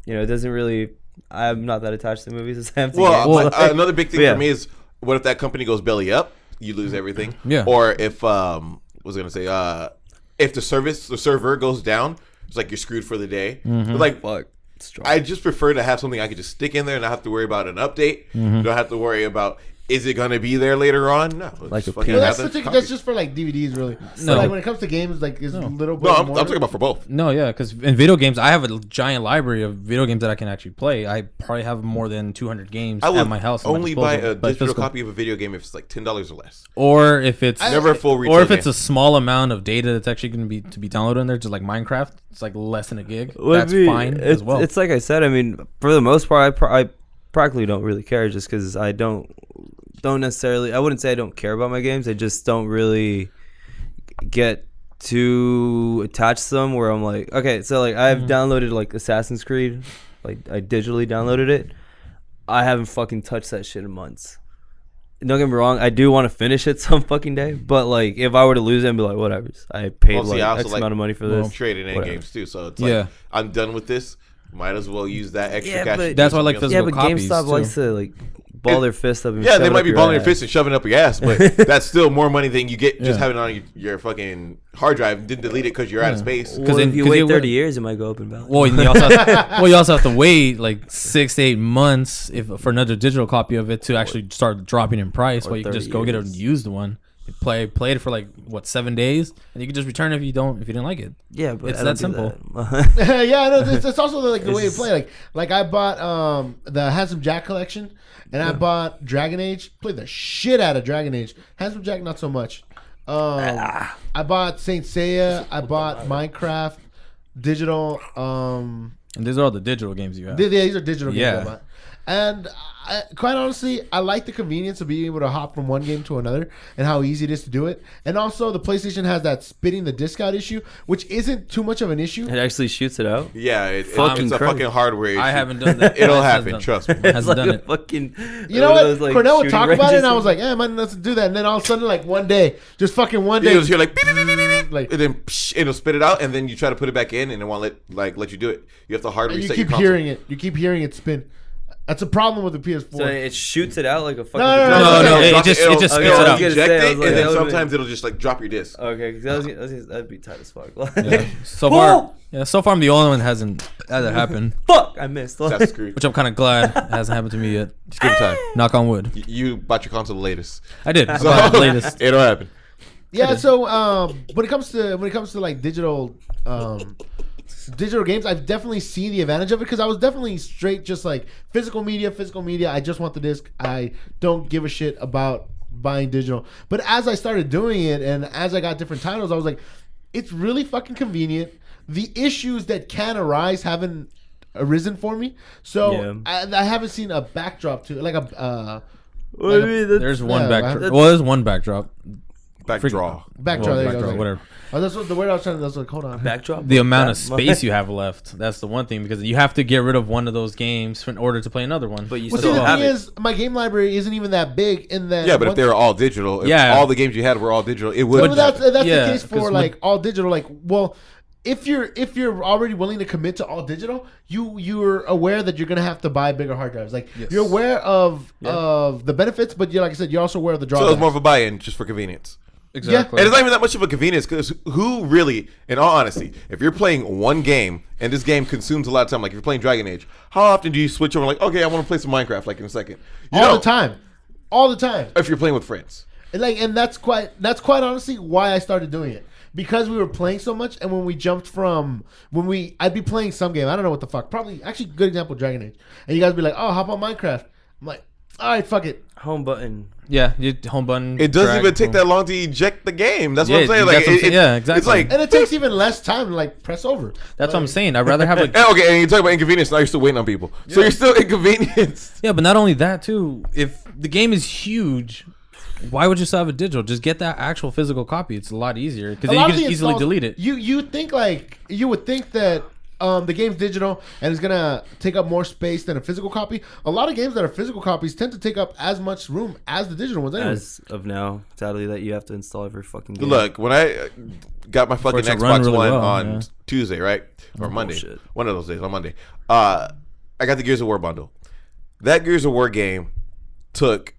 it doesn't really. I'm not that attached to movies as I am to Well, games. but another big thing Yeah. for me is what if that company goes belly up, you lose everything. Yeah. Or if what was I gonna say? If the server goes down, it's like you're screwed for the day. But like, fuck. Strong. I just prefer to have something I could just stick in there and not have to worry about an update. You don't have to worry about is it gonna be there later on. No, Like just a fucking PS. Well, have that's, the that's copy. just for like DVDs, really. No. So, like when it comes to games, like it's a little bit No, I'm more. talking about for both. No, yeah, because in video games, I have a giant library of video games that I can actually play. I probably have more than 200 games I at would my house. at my only buy disposal, a but digital physical. copy of a video game if it's like $10 or less. Or if it's Never a full retail or if it's game. a small amount of data that's actually going to be downloaded in there, just like Minecraft, it's like less than a gig. Would That's be- fine as well. It's like I said. I mean, for the most part, I practically don't really care, just because I don't necessarily. I wouldn't say I don't care about my games. I just don't really get too attached to them. Where I'm like, okay, so like I've downloaded like Assassin's Creed, like I digitally downloaded it. I haven't fucking touched that shit in months. Don't get me wrong, I do want to finish it some fucking day, but like if I were to lose it, I'd be like, whatever. I paid Well, see, I like also X like- amount of money for this. Trading in Whatever. games too, so it's Yeah. like I'm done with this. Might as well use that extra Yeah, cash. but- to do That's why I like something physical else. Yeah, but copies, GameStop too. likes to like ball their fist up and Yeah, shove they it might up be your balling their ass. fist and shoving it up your ass, but that's still more money than you get just Yeah. having it on your fucking hard drive and didn't delete it because you're out of space. Well, then- if you 'cause wait you 30 would- years, it might go up in value. well, you also have to wait like 6 to 8 months for another digital copy of it to actually start dropping in price. Or While you can just 30 go get a years. used one, you play it for like 7 days, and you can just return it if you didn't like it. Yeah, but It's I that don't do simple. that. Yeah, I know. It's also like the way you It's- play. Like I bought the Handsome Jack collection, and I bought Dragon Age. Played the shit out of Dragon Age. Handsome Jack, not so much. I bought Saint Seiya. I bought Minecraft digital. And these are all the digital games you have. These are digital games. Yeah. I bought. And quite honestly, I like the convenience of being able to hop from one game to another and how easy it is to do it. And also, the PlayStation has that spitting the disc out issue, which isn't too much of an issue. It actually shoots it out. Yeah, Fucking it's a Christ. fucking hardware issue. I haven't done that. It'll It happen, hasn't trust me. done- It's Hasn't like done a it. fucking. You know one what? of those, like, Cornell would shooting talk about it, ranges. and I was like, "Yeah, man, let's do that." And then all of a sudden, like one day, just fucking one You day, just hear like beep, beep, beep, beep, beep. like. And then it'll spit it out, and then you try to put it back in, and it won't let you do it. You have to hard reset. You keep hearing it. You keep hearing it spin. That's a problem with the PS4. So it shoots it out like a fucking. No. It just spits it out. Eject it, and then sometimes it'll just like drop your disc. Okay, because that'd be tight as fuck. Yeah. So far, I'm the only one that hasn't had that happen. Fuck, I missed. That's screwed. Which I'm kind of glad it hasn't happened to me yet. Just give it time. Knock on wood. You bought your console the latest. I did. So, the latest. It'll happen. Yeah. So when it comes to like digital games, I've definitely seen the advantage of it because I was definitely straight just like physical media. I just want the disc. I don't give a shit about buying digital. But as I started doing it and as I got different titles, I was like, it's really fucking convenient. The issues that can arise haven't arisen for me. So I haven't seen a backdrop to it. Like there's one backdrop. Well, there's one backdrop. Backdraw. Backdraw, whatever. Oh, that's what the word I was trying to. That's like, hold on. Backdrop. The amount of space you have left. That's the one thing because you have to get rid of one of those games in order to play another one. But you Well, still see, the have thing it. is, my game library isn't even that big. In that, Yeah, but if they were all digital, if all the games you had were all digital, it would. But that's the case for 'cause like all digital. Like, well, if you're already willing to commit to all digital, you're aware that you're gonna have to buy bigger hard drives. Like you're aware of the benefits, but like I said, you're also aware of the drawbacks. So it's more of a buy-in just for convenience. Exactly. And it's not even that much of a convenience because who really, in all honesty, if you're playing one game and this game consumes a lot of time, like if you're playing Dragon Age, how often do you switch over like, okay, I want to play some Minecraft like in a second? All the time. If you're playing with friends. And that's quite honestly why I started doing it. Because we were playing so much, and when we jumped from I'd be playing some game, I don't know what the fuck, probably actually good example Dragon Age, and you guys be like, oh, hop on Minecraft. I'm like, all right, fuck it. Home button. Yeah, you home button. It doesn't even take that long to eject the game. That's what I'm saying. Like, exactly. It's like, and it takes even less time to like press over. That's what I'm saying. I'd rather have like. Okay, and you talk about inconvenience. Now you're still waiting on people, so you're still inconvenienced. Yeah, but not only that too. If the game is huge, why would you still have a digital? Just get that actual physical copy. It's a lot easier because then you can just easily delete it. You would think that the game's digital and it's gonna take up more space than a physical copy. A lot of games that are physical copies tend to take up as much room as the digital ones. Anyway. As of now, sadly, that you have to install every fucking game. Look, when I got my fucking Xbox really One well, on Tuesday, right, or Monday, one of those days on Monday, I got the Gears of War bundle. That Gears of War game took,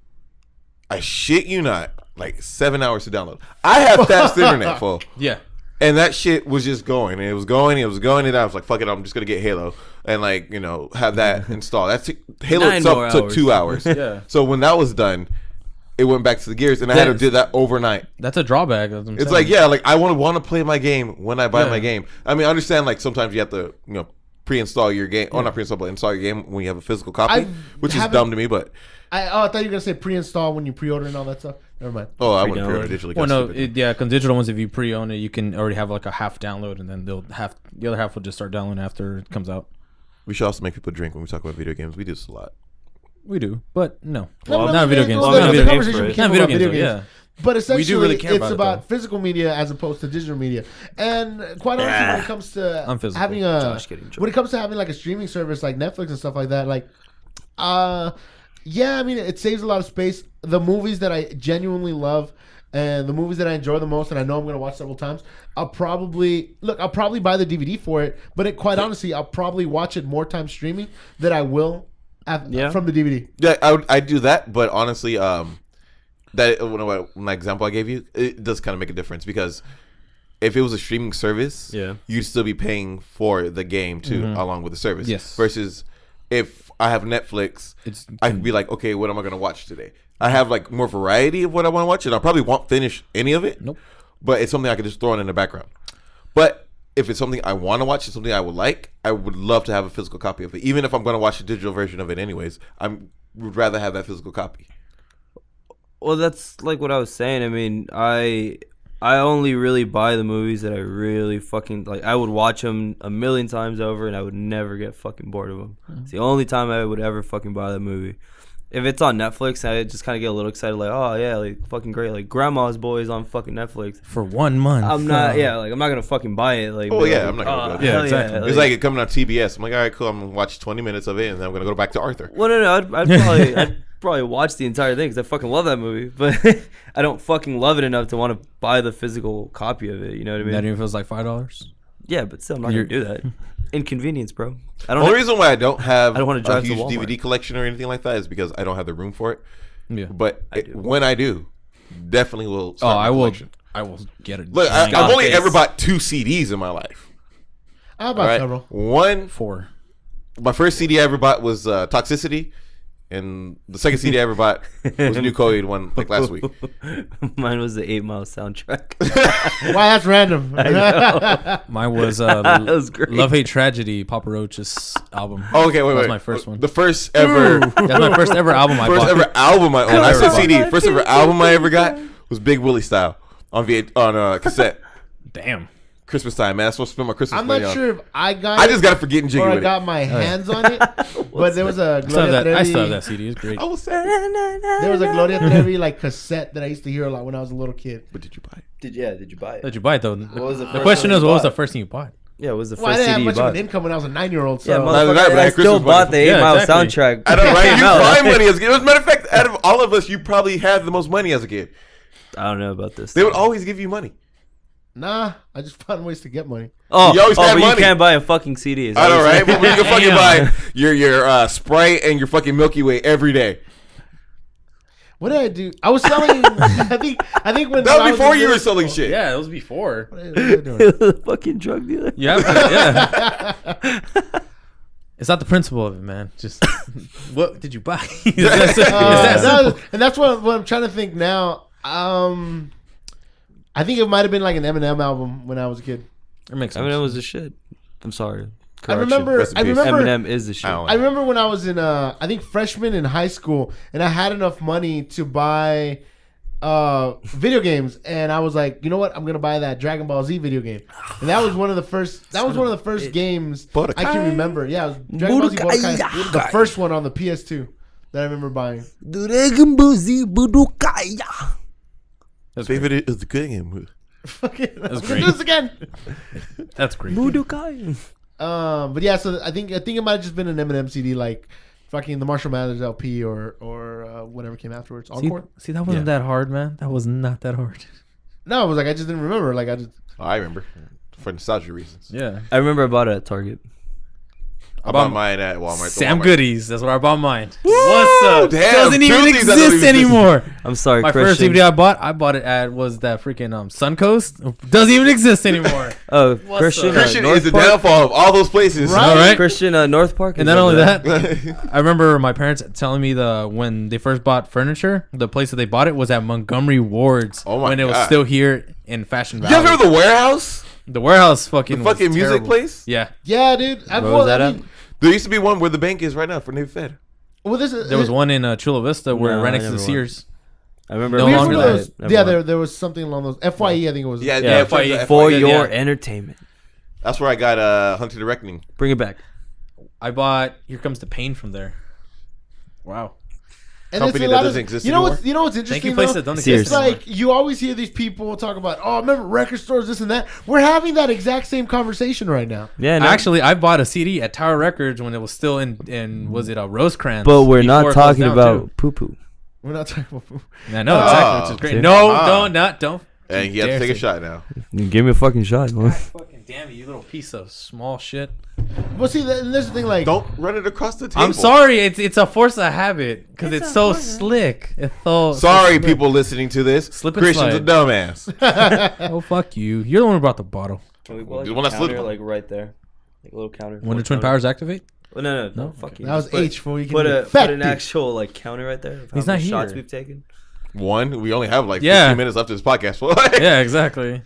I shit you not, like 7 hours to download. I have fast internet, fool. Yeah. And that shit was just going. And it was going, and I was like, fuck it, I'm just going to get Halo. And like, have that installed. Halo itself took 2 hours. Yeah. So when that was done, it went back to the Gears, and I had to do that overnight. That's a drawback. It's like, I want to play my game when I buy my game. I mean, I understand, like, sometimes you have to, pre-install your game. Or not pre-install, but install your game when you have a physical copy, which is dumb to me, but... I thought you were going to say pre-install when you pre-order and all that stuff. Never mind. Oh, I wouldn't pre-order digitally. Well, no, because digital ones, if you pre-own it, you can already have like a half download, and then the other half will just start downloading after it comes out. We should also make people drink when we talk about video games. We do this a lot. We do, but no. Not video games. Not video games, yeah. But essentially, really it's about physical media as opposed to digital media. And quite honestly, when it comes to having like a streaming service like Netflix and stuff like that, like, yeah, I mean, it saves a lot of space. The movies that I genuinely love and the movies that I enjoy the most and I know I'm going to watch several times, I'll probably buy the DVD for it. But quite honestly, I'll probably watch it more times streaming than I will from the DVD. Yeah, I do that. But honestly, my example I gave you, it does kind of make a difference because if it was a streaming service, you'd still be paying for the game too, along with the service. Yes. Versus if I have Netflix, I'd be like, okay, what am I going to watch today? I have like more variety of what I want to watch, and I probably won't finish any of it. Nope. But it's something I could just throw in the background. But if it's something I want to watch, it's something I would like, I would love to have a physical copy of it. Even if I'm going to watch the digital version of it anyways, I would rather have that physical copy. Well, that's like what I was saying. I mean, I only really buy the movies that I really fucking like. I would watch them a million times over, and I would never get fucking bored of them. It's the only time I would ever fucking buy the movie. If it's on Netflix, I just kind of get a little excited, like, oh yeah, like fucking great, like Grandma's Boys on fucking Netflix for 1 month. I'm not gonna fucking buy it. Like, I'm not gonna go. Yeah, exactly. It's like it coming on TBS. I'm like, all right, cool. I'm gonna watch 20 minutes of it, and then I'm gonna go back to Arthur. Well, no, I'd probably watch the entire thing because I fucking love that movie, but I don't fucking love it enough to want to buy the physical copy of it. You know what I mean? That even feels like $5. Yeah, but still, I'm not gonna do that. Inconvenience, bro. The only reason why I don't have wanna a drive to huge Walmart. DVD collection or anything like that is because I don't have the room for it. Yeah. But when I do, definitely will. Start my I will. collection. I will get it. Look, I've only ever bought 2 CDs in my life. How about several? One, 4. my first CD I ever bought was Toxicity, and the second CD I ever bought was a new Koei one like last week. Mine was the 8 Mile soundtrack. Wow, that's random. Mine was That was great. Love Hate Tragedy, Papa Roach's album. Oh, okay, wait. That was my first one. The first ever, That's my first ever album I first bought. ever album I owned. I said Ever CD. First ever album I ever got was Big Willie Style on cassette. Damn. Christmas time, man. That's what I spent my Christmas I'm money not on. sure if I got I it just got to forget and jiggy or I with it. got my hands on it, but there was a I still have Gloria that. I Trevi. still have that CD. It's great. I was sad. There was a Gloria Trevi like cassette that I used to hear a lot when I was a little kid. But did you buy it? Did you buy it? Did you buy it though? was the The first question one is, you what was bought? the first thing you bought? Yeah, it was the Well, I first didn't have CD you much of bought. an income when I was a 9-year-old. So Yeah, No, motherfucker, but I Christmas still money. bought the 8 Yeah, Mile exactly. soundtrack. I know, right? Came You out. find money as a kid. As a matter of fact, out of all of us, you probably had the most money as a kid. I don't know about this. They would always give you money. nah, I just found ways to get money. Oh, You always had but money. you can't buy a fucking CD. Is I that know, what right? you're But saying? you can fucking Damn. buy your Sprite and your fucking Milky Way every day. What did I do? I was selling. I think when That I was was before in you were middle selling school- shit. Yeah, it was before. What was I doing? Fucking drug dealer. You have to, yeah. It's not the principle of it, man. Just what did you buy? Is that simple? And that's what I'm trying to think now. I think it might have been like an Eminem album when I was a kid. It makes sense. Eminem was the shit. I'm sorry. I remember. Rest in I peace. remember. Eminem is the shit. I don't I remember when I was in I think freshman in high school, and I had enough money to buy video games, and I was like, you know what, I'm gonna buy that Dragon Ball Z video game, and that was one of the first. That was one of the first games Budokai. I can remember. Yeah, it was Dragon Ball Z Budokai. Budokai, the first one on the PS2 that I remember buying. Dragon Ball Z Budokai. That's great. Favorite is the good game. Fucking, That's let's great. do this again. That's great. Budokai. But yeah, so I think it might have just been an Eminem CD, like fucking the Marshall Mathers LP or whatever came afterwards. Encore. See, that wasn't that hard, man. That was not that hard. No, it was like I just didn't remember. Like I just. Oh, I remember. For nostalgia reasons. Yeah. I remember I bought it at Target. I bought mine at Walmart. Sam Walmart. Goodies. That's where I bought mine. What's up? Damn, Doesn't even truly, that doesn't exist even exist. anymore. I'm sorry, My first Christian. DVD I bought it at was that freaking Suncoast. Doesn't even exist anymore. Oh, What's Christian. up? Christian North is the Park. downfall of all those places. Right? All right. Christian North Park. And is not only over that, I remember my parents telling me when they first bought furniture, the place that they bought it was at Montgomery Ward's Oh my when it was God. still here in Fashion You guys Valley. remember the warehouse? The warehouse fucking The fucking was music terrible. place? Yeah, Yeah, dude. Where was that at? There used to be one where the bank is right now for Navy Fed. Well, this is there was one in Chula Vista where No, right I next to the never went. Sears. I remember. No we longer used to that. buy it. Yeah, Never mind. there was something along those FYE. I think it was. Yeah, Yeah, yeah. FYE. For Yeah. your entertainment. That's where I got Hunter the Reckoning. Bring it back. I bought Here Comes the Pain from there. Wow. And Company it's a that lot doesn't of, exist you know anymore? what's interesting. Thank you, places though? that don't Sears. exist It's anymore. like you always hear these people talk about, oh, remember record stores, this and that. We're having that exact same conversation right now. Yeah, no. Actually, I bought a CD at Tower Records when it was still in was it a Rosecrans? but we're before not it closed talking down, about too. poo poo. We're not talking about. I know exactly, which is great. see? No, don't. And he had to dare take a say- shot now. Give me a fucking shot. man. Fucking damn it, you little piece of small shit. Well, see, there's the thing. Like, Don't run it across the table. I'm sorry, it's a force of habit because it's so slick. It's so Sorry, slick. people listening to this. Slip and Christian's a slide. dumbass. Oh fuck you! You're the one who brought the bottle. Can we put The one that's counter, lit- like right there, like a little counter. When the Twin Powers activate? Oh, no, No? fuck you. that was Just put- H for you can Put infect an it. actual like counter right there. Of how He's not many shots here. we've taken. One, we only have like Yeah. 15 minutes left of this podcast. Yeah, exactly.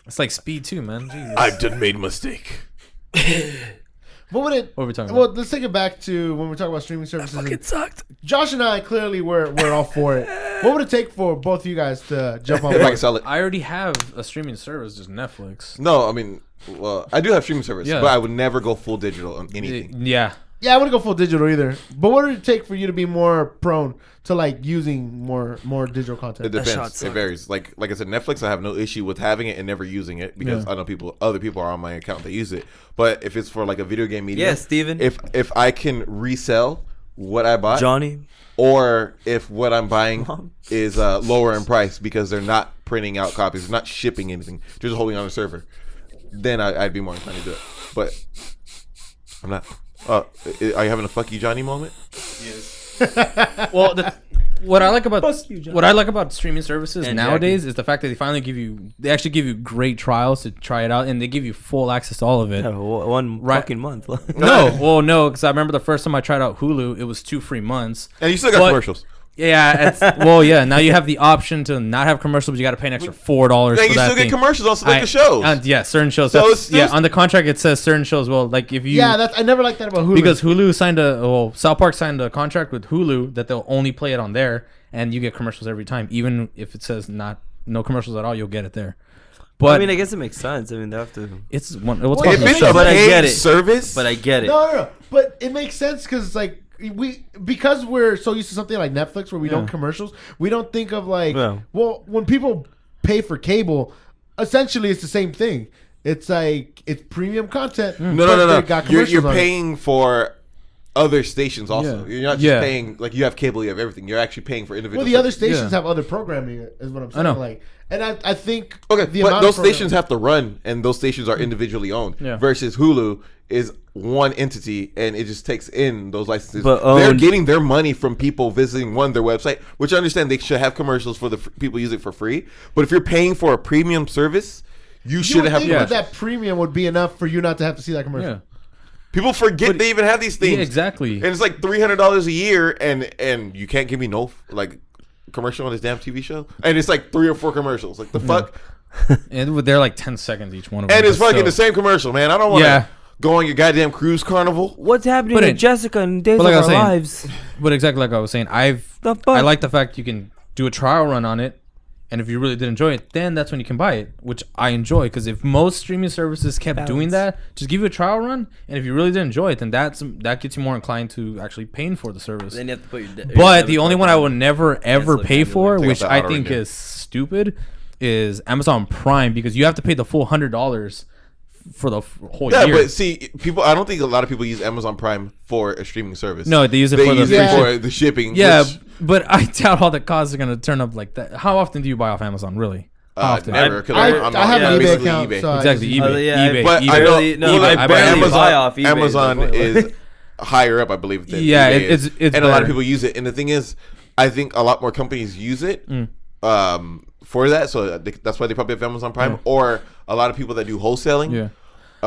It's like Speed 2, man. Jesus. I done made a mistake. What would it? What are we talking Well, about? let's take it back to when we're talking about streaming services. and sucked. Josh and I clearly were all for it. What would it take for both of you guys to jump on If I can board? sell it. I already have a streaming service, just Netflix. No, I mean, well, I do have streaming service, Yeah. but I would never go full digital on anything. Yeah. Yeah, I wouldn't go full digital either. But what would it take for you to be more prone to like using more digital It content? shot depends. It sucked. varies. Like I said, Netflix, I have no issue with having it and never using it because Yeah. I know other people are on my account that use it. But if it's for like a video game medium, Yeah, Steven. If I can resell what I bought, Johnny. or if what I'm buying is lower in price because they're not printing out copies, they're not shipping anything, they're just holding on a server, then I'd be more inclined to do it. But I'm not. Are you having a fuck you Johnny moment? Well, what I like about Bust you, John. what I like about streaming services And nowadays is the fact that they actually give you great trials to try it out, and they give you full access to all of it. One fucking month. No, because I remember the first time I tried out Hulu, it was 2 free months. And you still got But- commercials. Yeah, now you have the option to not have commercials, but you got to pay an extra $4 Yeah, for you that still thing. get commercials on selected shows. Yeah, certain shows. So That's- it's still- on the contract it says certain shows. Well, like if you I never liked that about Hulu. because Hulu South Park signed a contract with Hulu that they'll only play it on there, and you get commercials every time, even if it says no commercials at all, you'll get it there. But I mean, I guess it makes sense. I mean, they have to. it's one. Well, What's if called it's the a show. But I paid get it. service, But I get it. No. But it makes sense because like because we're so used to something like Netflix where we don't commercials, we don't think of like well when people pay for cable, essentially it's the same thing. It's like it's premium content. No. they got You're commercials on it. paying for other stations also. Yeah. You're not just paying like you have cable, you have everything. You're actually paying for individual. Well, the other services. stations have other programming, is what I'm saying. know. Like, and I think Okay, the but amount those of program- stations have to run, and those stations are individually owned. Yeah. Versus Hulu is one entity, and it just takes in those licenses. But they're owned- getting their money from people visiting their website, which I understand they should have commercials for the people use it for free. But if you're paying for a premium service, you You should would have think commercials. that premium would be enough for you not to have to see that commercial. Yeah. People forget But- they even have these things. Yeah, exactly. And it's like $300 a year, and you can't give me no like commercial on this damn TV show. And it's like 3 or 4 commercials. Like the fuck. And they're like 10 seconds each one of them. And it's fucking So- the same commercial, man. I don't want to Yeah. go on your goddamn cruise carnival. What's happening But to it- Jessica and Days but of like I Our was saying- Lives? But exactly like I was saying, The fuck? I like the fact you can do a trial run on it, and if you really did enjoy it, then that's when you can buy it, which I enjoy. Because if most streaming services kept doing that, just give you a trial run, and if you really did enjoy it, then that gets you more inclined to actually paying for the service. Then you have to put your But the only one I would never ever Cancel it pay manually. for, Take which out the I auto think renew. is stupid, is Amazon Prime, because you have to pay the full $100 for the whole Yeah, year. but see, people. I don't think a lot of people use Amazon Prime for a streaming service. No, they use it They for the use free it ship. for the shipping. Yeah, which, but I doubt all the costs are gonna turn up like that. How often do you buy off Amazon, really? How often? never. 'Cause I I'm have yeah, an eBay basically account, eBay. so I Exactly, just- eBay, yeah, eBay, But eBay. I know, Really- no, well, I buy Amazon, buy off eBay, Amazon but- is higher up, I believe. Than Yeah, eBay is. it's and a lot better. of people use it. And the thing is, I think a lot more companies use it for that. So that's why they probably have Amazon Prime, or a lot of people that do wholesaling, Yeah.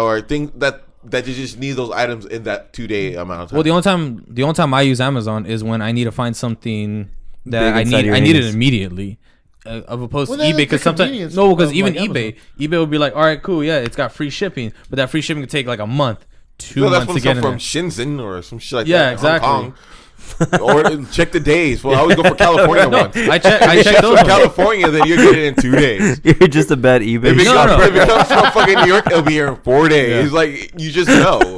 or think that you just need those items in that 2-day amount of time. Well, the only time I use Amazon is when I need to find something that Big I inside your need it anus. immediately. Of opposed Well, to then eBay, it's because the sometimes convenience because of, even like, eBay will be like, all right, cool, yeah, it's got free shipping, but that free shipping could take like a month, 2 So that's months when to get stuff in from there. Shenzhen or some shit like Yeah, that. exactly. Hong Kong. Or check the days. Well, I always go for California No, ones. I check Shit those from ones. California, then you get it in 2 days. You're just a bad eBay. If it, No, comes, no. if it comes from fucking New York, it'll be here in 4 days. Yeah. Like, you just know.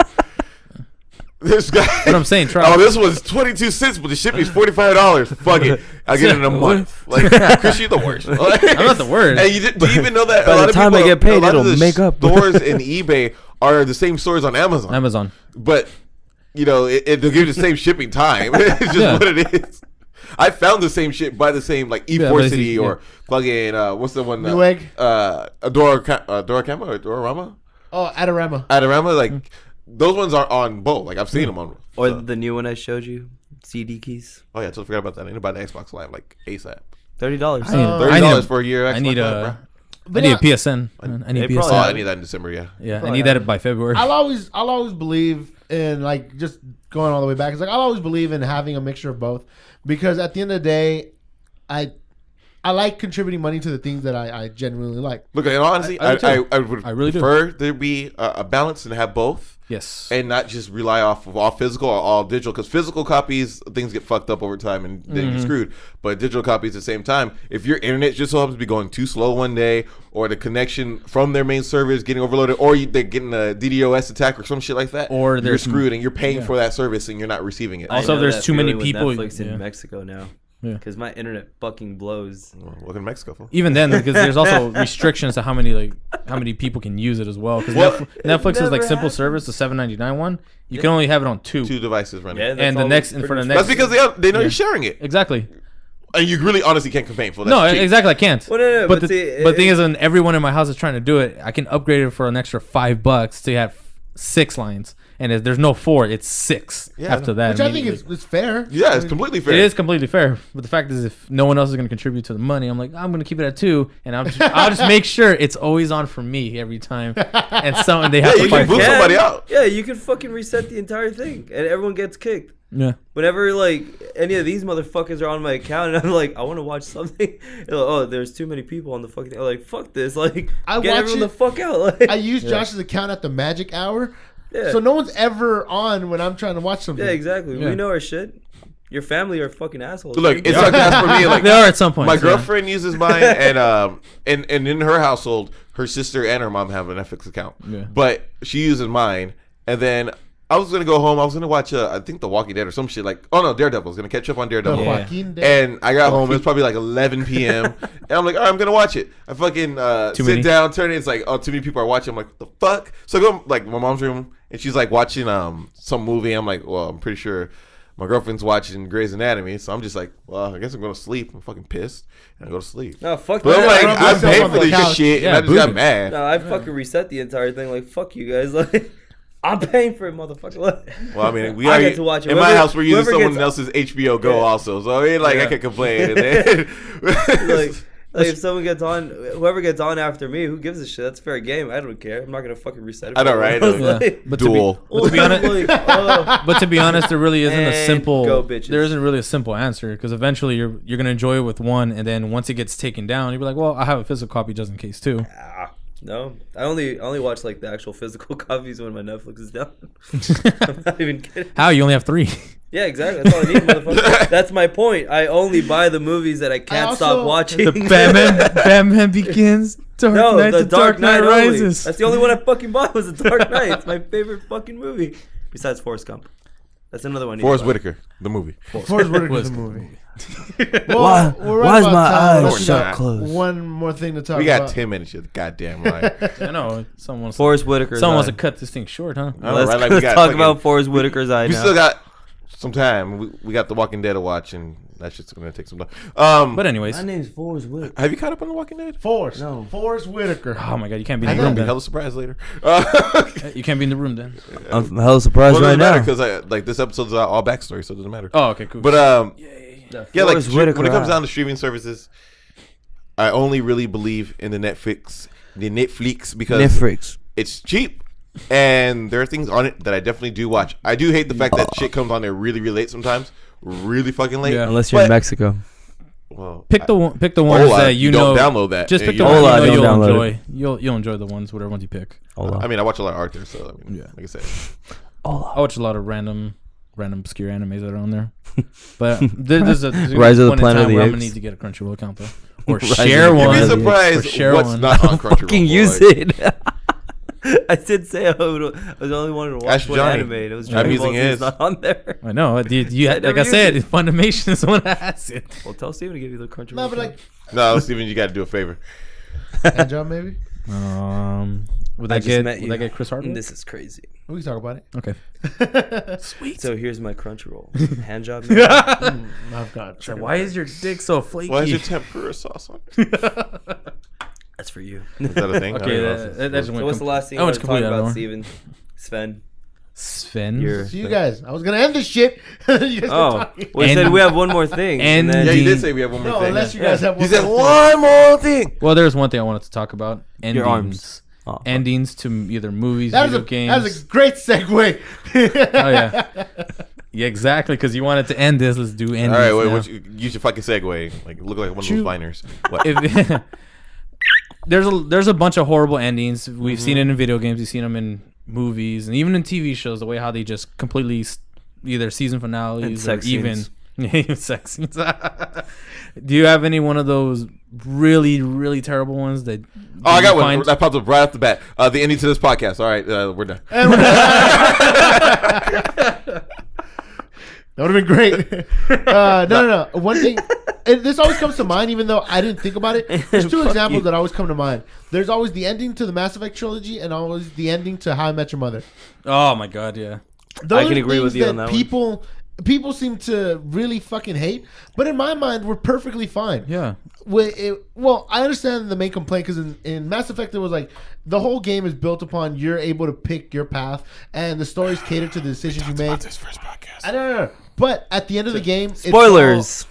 This guy. What I'm saying, try. Oh, this was 22 cents, but the shipping's $45. Fuck it. I'll get it in a month. Like, Chris, you're the worst. Like, I'm not the worst. And do you even know that By a lot the of time I people, get paid, a lot of it'll the make up. stores in eBay are the same stores on Amazon. Amazon. But, you know, they'll give you the same shipping time. It's just Yeah. what it is. I found the same shit by the same, like, E4 Yeah, but it's City easy, or plug-in, what's the one? Newegg? Adorama or Adorama? Oh, Adorama. Adorama, like, those ones are on both. Like, I've seen them on. Or so. the new one I showed you, CD keys, Oh, yeah, I totally forgot about that. I need to buy the Xbox Live, like, ASAP. $30. I need- $30 for a year Xbox I need Live, a But I need I- a PSN. I need They PSN. probably Oh, have I need that in December, yeah. Yeah, I Probably need that by February. I'll always believe in, like, just going all the way back. It's like I'll always believe in having a mixture of both, because at the end of the day, I like contributing money to the things that I genuinely like. Look, in all honesty, I do too. I would I really do. prefer there be a balance and have both. Yes. And not just rely off of all physical or all digital, because physical copies, things get fucked up over time and then you're screwed. But digital copies at the same time, if your internet just so happens to be going too slow one day, or the connection from their main server is getting overloaded, or they're getting a DDoS attack or some shit like that, Or you're there's- screwed and you're paying yeah. for that service and you're not receiving it. Also, I know there's that too many feeling with people- Netflix yeah. in Mexico now. Yeah. Because my internet fucking blows. Well, welcome to Mexico. Fool. Even then, because there's also restrictions to how many people can use it as well. Because Well, Netflix is like never simple happened. service, the $7.99 one. You can only have it on two. 2 devices running. Yeah, that's And the all next- pretty for the much- next- That's because they know you're sharing it, Exactly. and you really honestly can't complain for that. No, cheap. exactly. I can't. Well, no, but but see, the thing is, when everyone in my house is trying to do it, I can upgrade it for an extra $5 to have 6 lines. And if there's no 4, it's 6 Yeah, after that. Which I think immediately. is fair. Yeah, it's completely fair. It is completely fair, but the fact is, if no one else is going to contribute to the money, I'm like, I'm going to keep it at 2, and I'll just make sure it's always on for me every time, and they have Yeah, to you fight can for boot it. somebody out. Yeah, you can fucking reset the entire thing, and everyone gets kicked. Yeah, Whenever like any of these motherfuckers are on my account, and I'm like, I want to watch something. They're like, oh, there's too many people on the fucking thing. I'm like, fuck this. Like, I get watch everyone it- the fuck out. Like, I use Josh's account at the magic hour, yeah. so no one's ever on when I'm trying to watch something. Yeah, exactly. Yeah. We know our shit. Your family are fucking assholes. Look, it's Yeah. like that for me. Like they are at some point. my yeah. girlfriend uses mine, and in her household, her sister and her mom have a Netflix account. Yeah. But she uses mine, and then I was gonna go home. I was gonna watch I think The Walking Dead or some shit like. Oh no, Daredevil. I was gonna catch up on The Daredevil. Yeah. Joaquin Day. And I got home. It was probably like 11 p.m. and I'm like, all right, I'm gonna watch it. I fucking sit many. down, turn it. It's like, oh, too many people are watching. I'm like, what the fuck? So I go like my mom's room, and she's like watching some movie. I'm like, well, I'm pretty sure my girlfriend's watching Grey's Anatomy. So I'm just like, well, I guess I'm gonna sleep. I'm fucking pissed, and I go to sleep. No, fuck But I'm that. like, rub I'm myself paying on for the this couch. shit, Yeah, and I just got bougie. mad. No, I fucking reset the entire thing. Like, fuck you guys. Like, I'm paying for it, motherfucker. Like, Well, I mean, I get to watch it. in my Whoever- house. We're using whoever someone gets- else's HBO Go Yeah. also, so I mean, like, I Yeah. can complain. And then, like if someone gets on, whoever gets on after me, who gives a shit? That's fair game. I don't care. I'm not gonna fucking reset it. I know, for right? everyone. Yeah. Like, But Duel. to be honest, like, but to be honest, there really isn't a And simple. go, bitches. There isn't really a simple answer because eventually you're gonna enjoy it with one, and then once it gets taken down, you'll be like, well, I have a physical copy just in case too. no, I only watch like the actual physical copies when my Netflix is down. I'm not even kidding. How you only have 3? Yeah, exactly. That's all I need, motherfucker. That's my point. I only buy the movies that I can't also- stop watching. The Batman Begins. Dark no, Knight, the Dark Knight only. Rises. That's the only one I fucking bought was the Dark Knight. It's my favorite fucking movie. Besides Forrest Gump. That's another one. I need to Forrest buy. Whitaker, the movie. Forrest Whitaker's Was a cool movie. Why- we're why is about my time. eyes Let's shut got closed? One more thing to talk We got about. 10 minutes. You're goddamn right. I know. Someone wants, Forrest Whitaker's someone eye. wants to cut this thing short, huh? I know, Let's, right? Like, we let's got talk fucking- about Forrest Whitaker's eye We now. still got some time. We got The Walking Dead to watch, and that shit's gonna take some time. But anyways, My name's Forrest Whitaker. have you caught up on The Walking Dead? Forrest. No. Forrest Whitaker. oh my god, you can't be I in the know. room Be then. hella surprised later. You can't be in the room then. I'm hella surprised Well, it right doesn't matter now. because like this episode's all backstory, so it doesn't matter. Oh, okay, cool. But yeah, like Forrest when it Whitaker comes eye. down to streaming services, I only really believe in the Netflix because Netflix. it's cheap. And there are things on it that I definitely do watch. I do hate the fact that shit comes on there really, really late sometimes. Really fucking late. Yeah. Unless you're in But- Mexico. Well, pick the ones Hola, that you don't know. download that. Just and pick the you- ones Hola, you know don't you'll download enjoy. You'll enjoy the ones, whatever ones you pick. I mean, I watch a lot of art there, so I mean, Yeah. like I said, I watch a lot of random obscure animes that are on there. But there's Rise of the one in Planet of time the where I'm gonna Apes. need to get a Crunchyroll account though, or Rise of share the one. you'd be Or surprised share what's one. not on Crunchyroll. Fucking use boy. it. I did say I was only wanting to watch Ask one Johnny. anime. And it was I'm Dragon using Ball Z. It's his. not on there. I know. You I like never I use said, it. Funimation is the one that has it. Well, tell Steven to give you the Crunchyroll. No, but account. like, No, Steven, you got to do a favor. hand job maybe. Would I I just get? met Would you. I get Chris Hardwick? This is crazy. We can talk about it. Okay. Sweet. So here's my Crunchyroll hand job. maybe? I've got. Why is your dick so flaky? Why is your tempura sauce on? Is That's for you. that a thing? I Okay, don't know. that just So went. what's the last thing I you went want to talk completely out of about, order. Steven? Sven. Sven. You're- See you guys. I was gonna end this shit. You guys kept Oh, talking. well, you And- said we have one more thing. and- then Yeah, you Dean- did say we have one more No, thing. unless you guys have one. You said more one more thing. Well, there's one thing I wanted to talk about. Endings. Your arms. Oh, Endings to either movies, That video is games. that is a great segue. Oh yeah. Yeah, exactly. Because you wanted to end this. Let's do endings. All right, wait. now. Use your fucking segue. Like, look like one of Choo. those liners. What? If, there's a bunch of horrible endings. We've seen it in video games. We've seen them in movies and even in TV shows. The way how they just completely either season finales And or sex even scenes. sex scenes. Do you have any one of those really really terrible ones that? Oh, I got you one. find- That popped up right off the bat. The ending to this podcast. All right, we're done. That would have been great. No. One thing, and this always comes to mind, even though I didn't think about it. There's two Fuck examples you. that always come to mind. There's always the ending to the Mass Effect trilogy, and always the ending to How I Met Your Mother. Oh my god, yeah. Those I can are agree with things you on that one. People seem to really fucking hate, but in my mind, we're perfectly fine. Yeah. Well, I understand the main complaint because in Mass Effect, it was like the whole game is built upon you're able to pick your path, and the stories cater to the decisions you make. This first podcast. I don't know, but at the end of the game, it's Spoilers. all-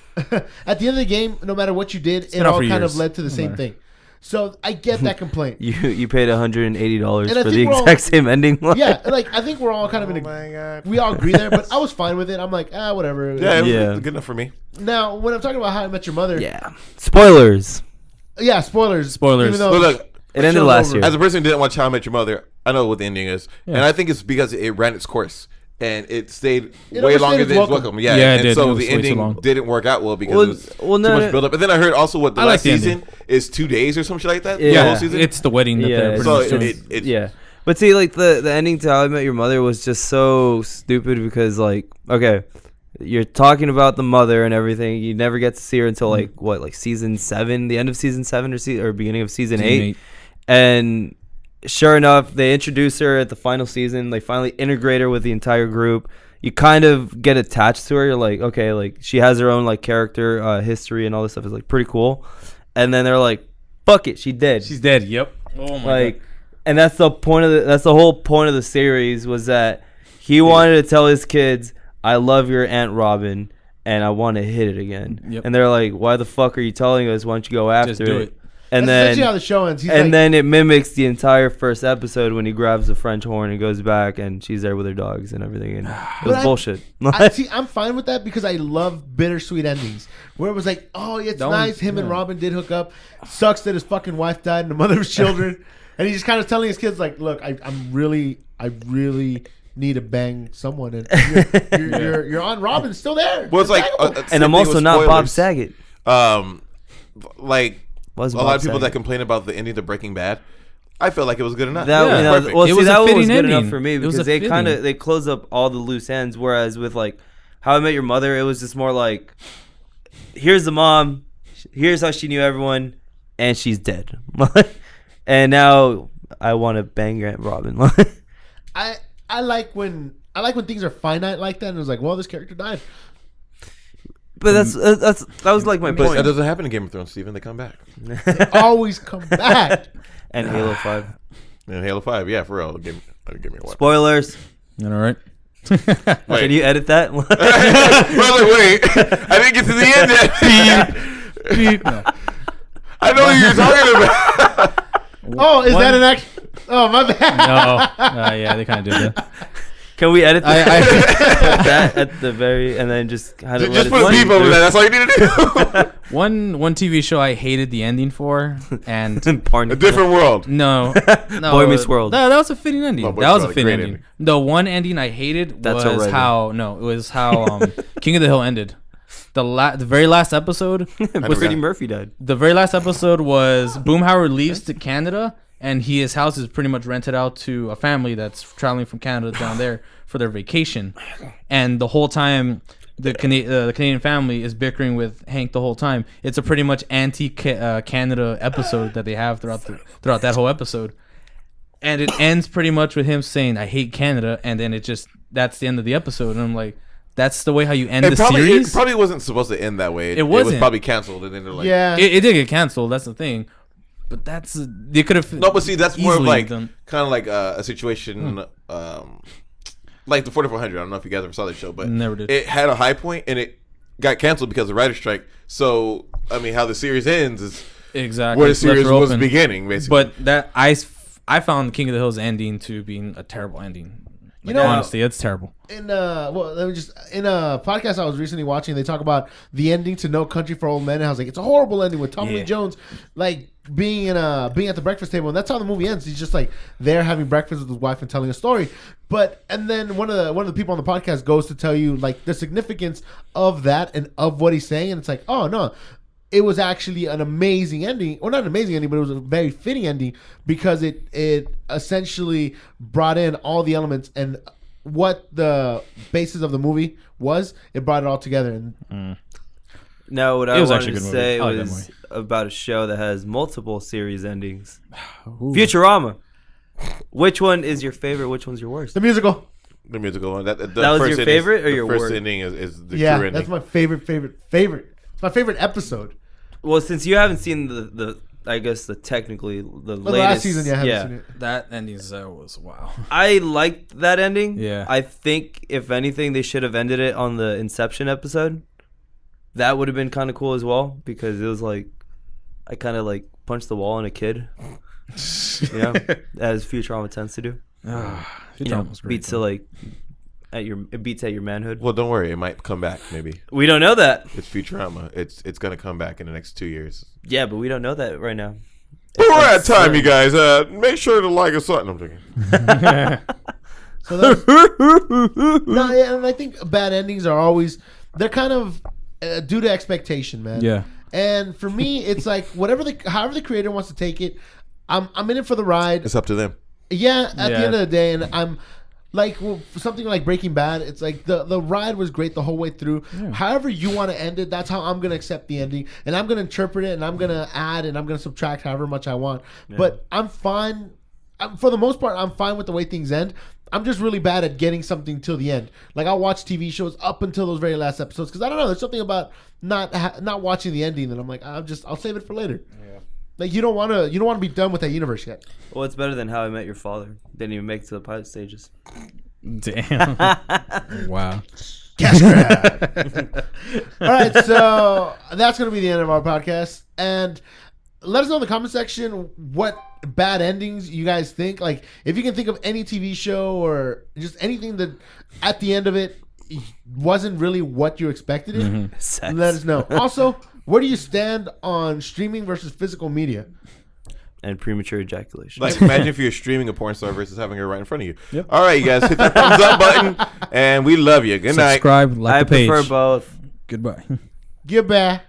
at the end of the game, no matter what you did, it been out all for kind years. of led to the same thing. So I get that complaint. You paid $180 And I for think the we're all- exact same ending. Yeah, like I think we're all kind of in Oh a. my god. We all agree there, but I was fine with it. I'm like, whatever. Yeah, it was Yeah. good enough for me. Now, when I'm talking about How I Met Your Mother, Yeah. Spoilers. yeah, spoilers. Spoilers. Even though But look, It ended show's last over. year. as a person who didn't watch How I Met Your Mother, I know what the ending is, and I think it's because it ran its course and it stayed It way overstayed longer its than its welcome. welcome. Yeah, Yeah, it and did. so It was the way too ending long. didn't work out well because Well, it was well, too no, much build up. And then I heard also what the I like last the season ending. is 2 days or some shit like that. Yeah. The whole season. It's the wedding that Yeah, they're pretty so much doing. it Yeah. But see, like the ending to How I Met Your Mother was just so stupid because, like, okay, you're talking about the mother and everything. You never get to see her until like season 7, the end of season 7 or beginning of season 8. And sure enough, they introduce her at the final season. They finally integrate her with the entire group. You kind of get attached to her. You're like, okay, like she has her own like character history and all this stuff is like pretty cool. And then they're like, fuck it, she dead. She's dead. Yep. Oh my Like, god. and that's the point of that's the whole point of the series was that he wanted to tell his kids, I love your Aunt Robin and I want to hit it again. Yep. And they're like, why the fuck are you telling us? Why don't you go after Just do it? it. And That's then essentially how the show ends. He's and like, then it mimics the entire first episode when he grabs the French horn and goes back and she's there with her dogs and everything. And it was But bullshit. I'm fine with that because I love bittersweet endings where it was like, oh, it's Don't- nice. Him and yeah. Robin did hook up. Sucks that his fucking wife died and the mother of his children. And he's just kind of telling his kids like, look, I really need to bang someone, and your Aunt Robin's still there. Well, it's like, bangable. same And I'm thing also with not Bob spoilers. Saget. Like Was a Bob lot of people Saget. that complain about the ending to Breaking Bad, I felt like it was good enough. That Yeah. you know, Perfect. well, It see, was a that one was fitting good enough ending. for me It was because a they fitting. they close up all the loose ends. Whereas with like How I Met Your Mother, it was just more like, here's the mom, here's how she knew everyone, and she's dead. And now I want to bang Aunt Robin. I like when things are finite like that, and it was like, well, this character died. But that was like my But that point. doesn't happen in Game of Thrones, Steven. They come back. They always come back. And Halo 5. And Halo 5, yeah, for real. Give me a what? Spoilers. All right. Wait. Can you edit that? Wait, I didn't get to the end yet. I know what you're talking about. Oh, is that an act? Oh, my bad. No. Yeah, they kind of did that. Can we edit that, I- that at the very and then just kind of Just put a beep over that. That's all you need to do. One TV show I hated the ending for, and Barney. A different world. no, Boy Meets World. No, that was a fitting ending. Oh, Boy That was Meets a fitting World, ending. great The one ending I hated That's was already- how King of the Hill ended. The very last episode was Freddie Murphy died. the very last episode was Boomhauer leaves to Canada, and his house is pretty much rented out to a family that's traveling from Canada down there for their vacation. And the whole time, the Canadian family is bickering with Hank the whole time. It's a pretty much anti-Canada episode that they have throughout that whole episode. And it ends pretty much with him saying, "I hate Canada," and then that's the end of the episode. And I'm like, that's the way how you end the It series? probably wasn't supposed to end that way. It It was wasn't. probably canceled, and then they're like, Yeah. It did get canceled. That's the thing. But they could have. No, but see, that's more of easily like done. kind of like a situation, like the 4400. I don't know if you guys ever saw that show, but Never did. It had a high point and it got canceled because of writer's strike. So I mean, how the series ends is Exactly. where the It's left series her was open. beginning, basically. But that I found King of the Hill's ending to being a terrible ending. Like, know- honestly, it's terrible. In a podcast I was recently watching, they talk about the ending to No Country for Old Men, and I was like, it's a horrible ending with Tommy Lee Yeah. Jones like being at the breakfast table, and that's how the movie ends. He's just like there having breakfast with his wife and telling a story. And then one of the people on the podcast goes to tell you like the significance of that and of what he's saying, and it's like, oh no. It was actually an amazing ending, or not an amazing ending, but it was a very fitting ending because it essentially brought in all the elements and what the basis of the movie was, it brought it all together. And No, what It I was wanted actually a to good say movie. I like that was about a show that has multiple series endings. Ooh. Futurama. Which one is your favorite? Which one's your worst? the musical. The musical one. That That was first your ending- favorite or the your first worst? ending is the Yeah, true ending. that's my favorite. It's my favorite episode. Well, since you haven't seen the I guess the technically the Well, latest the last season, yeah, I haven't seen it. That ending was wow. I liked that ending. Yeah. I think if anything, they should have ended it on the Inception episode. That would have been kind of cool as well because it was like I kind of like punched the wall on a kid. You know, as Futurama tends to do. You know, beats to like it beats at your manhood. Well, don't worry. It might come back. Maybe We don't know that. it's Futurama. It's gonna come back in the next 2 years. Yeah, but we don't know that right now. But we're at time, you guys. Make sure to like us. I'm joking. So that's, no, yeah, and I think bad endings are always they're kind of due to expectation, man. Yeah. And for me, it's like however the creator wants to take it, I'm in it for the ride. It's up to them. Yeah, at the Yeah. end of the day, and I'm like for something like Breaking Bad, it's like the ride was great the whole way through. However you want to end it, that's how I'm gonna accept the ending, and I'm gonna interpret it, and I'm gonna add, and I'm gonna subtract however much I want. But I'm fine. For the most part, I'm fine with the way things end. I'm just really bad at getting something till the end. Like I'll watch TV shows up until those very last episodes because I don't know. There's something about not watching the ending that I'm like I'll save it for later. Yeah. Like you don't want to be done with that universe yet. Well, it's better than How I Met Your Father. Didn't even make it to the pilot stages. Damn. Wow. Cash grab. All right, so that's going to be the end of our podcast. And let us know in the comment section what bad endings you guys think. Like, if you can think of any TV show or just anything that at the end of it wasn't really what you expected it, Sex. let us know. Also, where do you stand on streaming versus physical media? And premature ejaculation. Like, imagine if you're streaming a porn star versus having her right in front of you. All right, you guys, hit that thumbs up button, and we love you. Good night. Subscribe, like I the page. prefer both. Goodbye. Goodbye.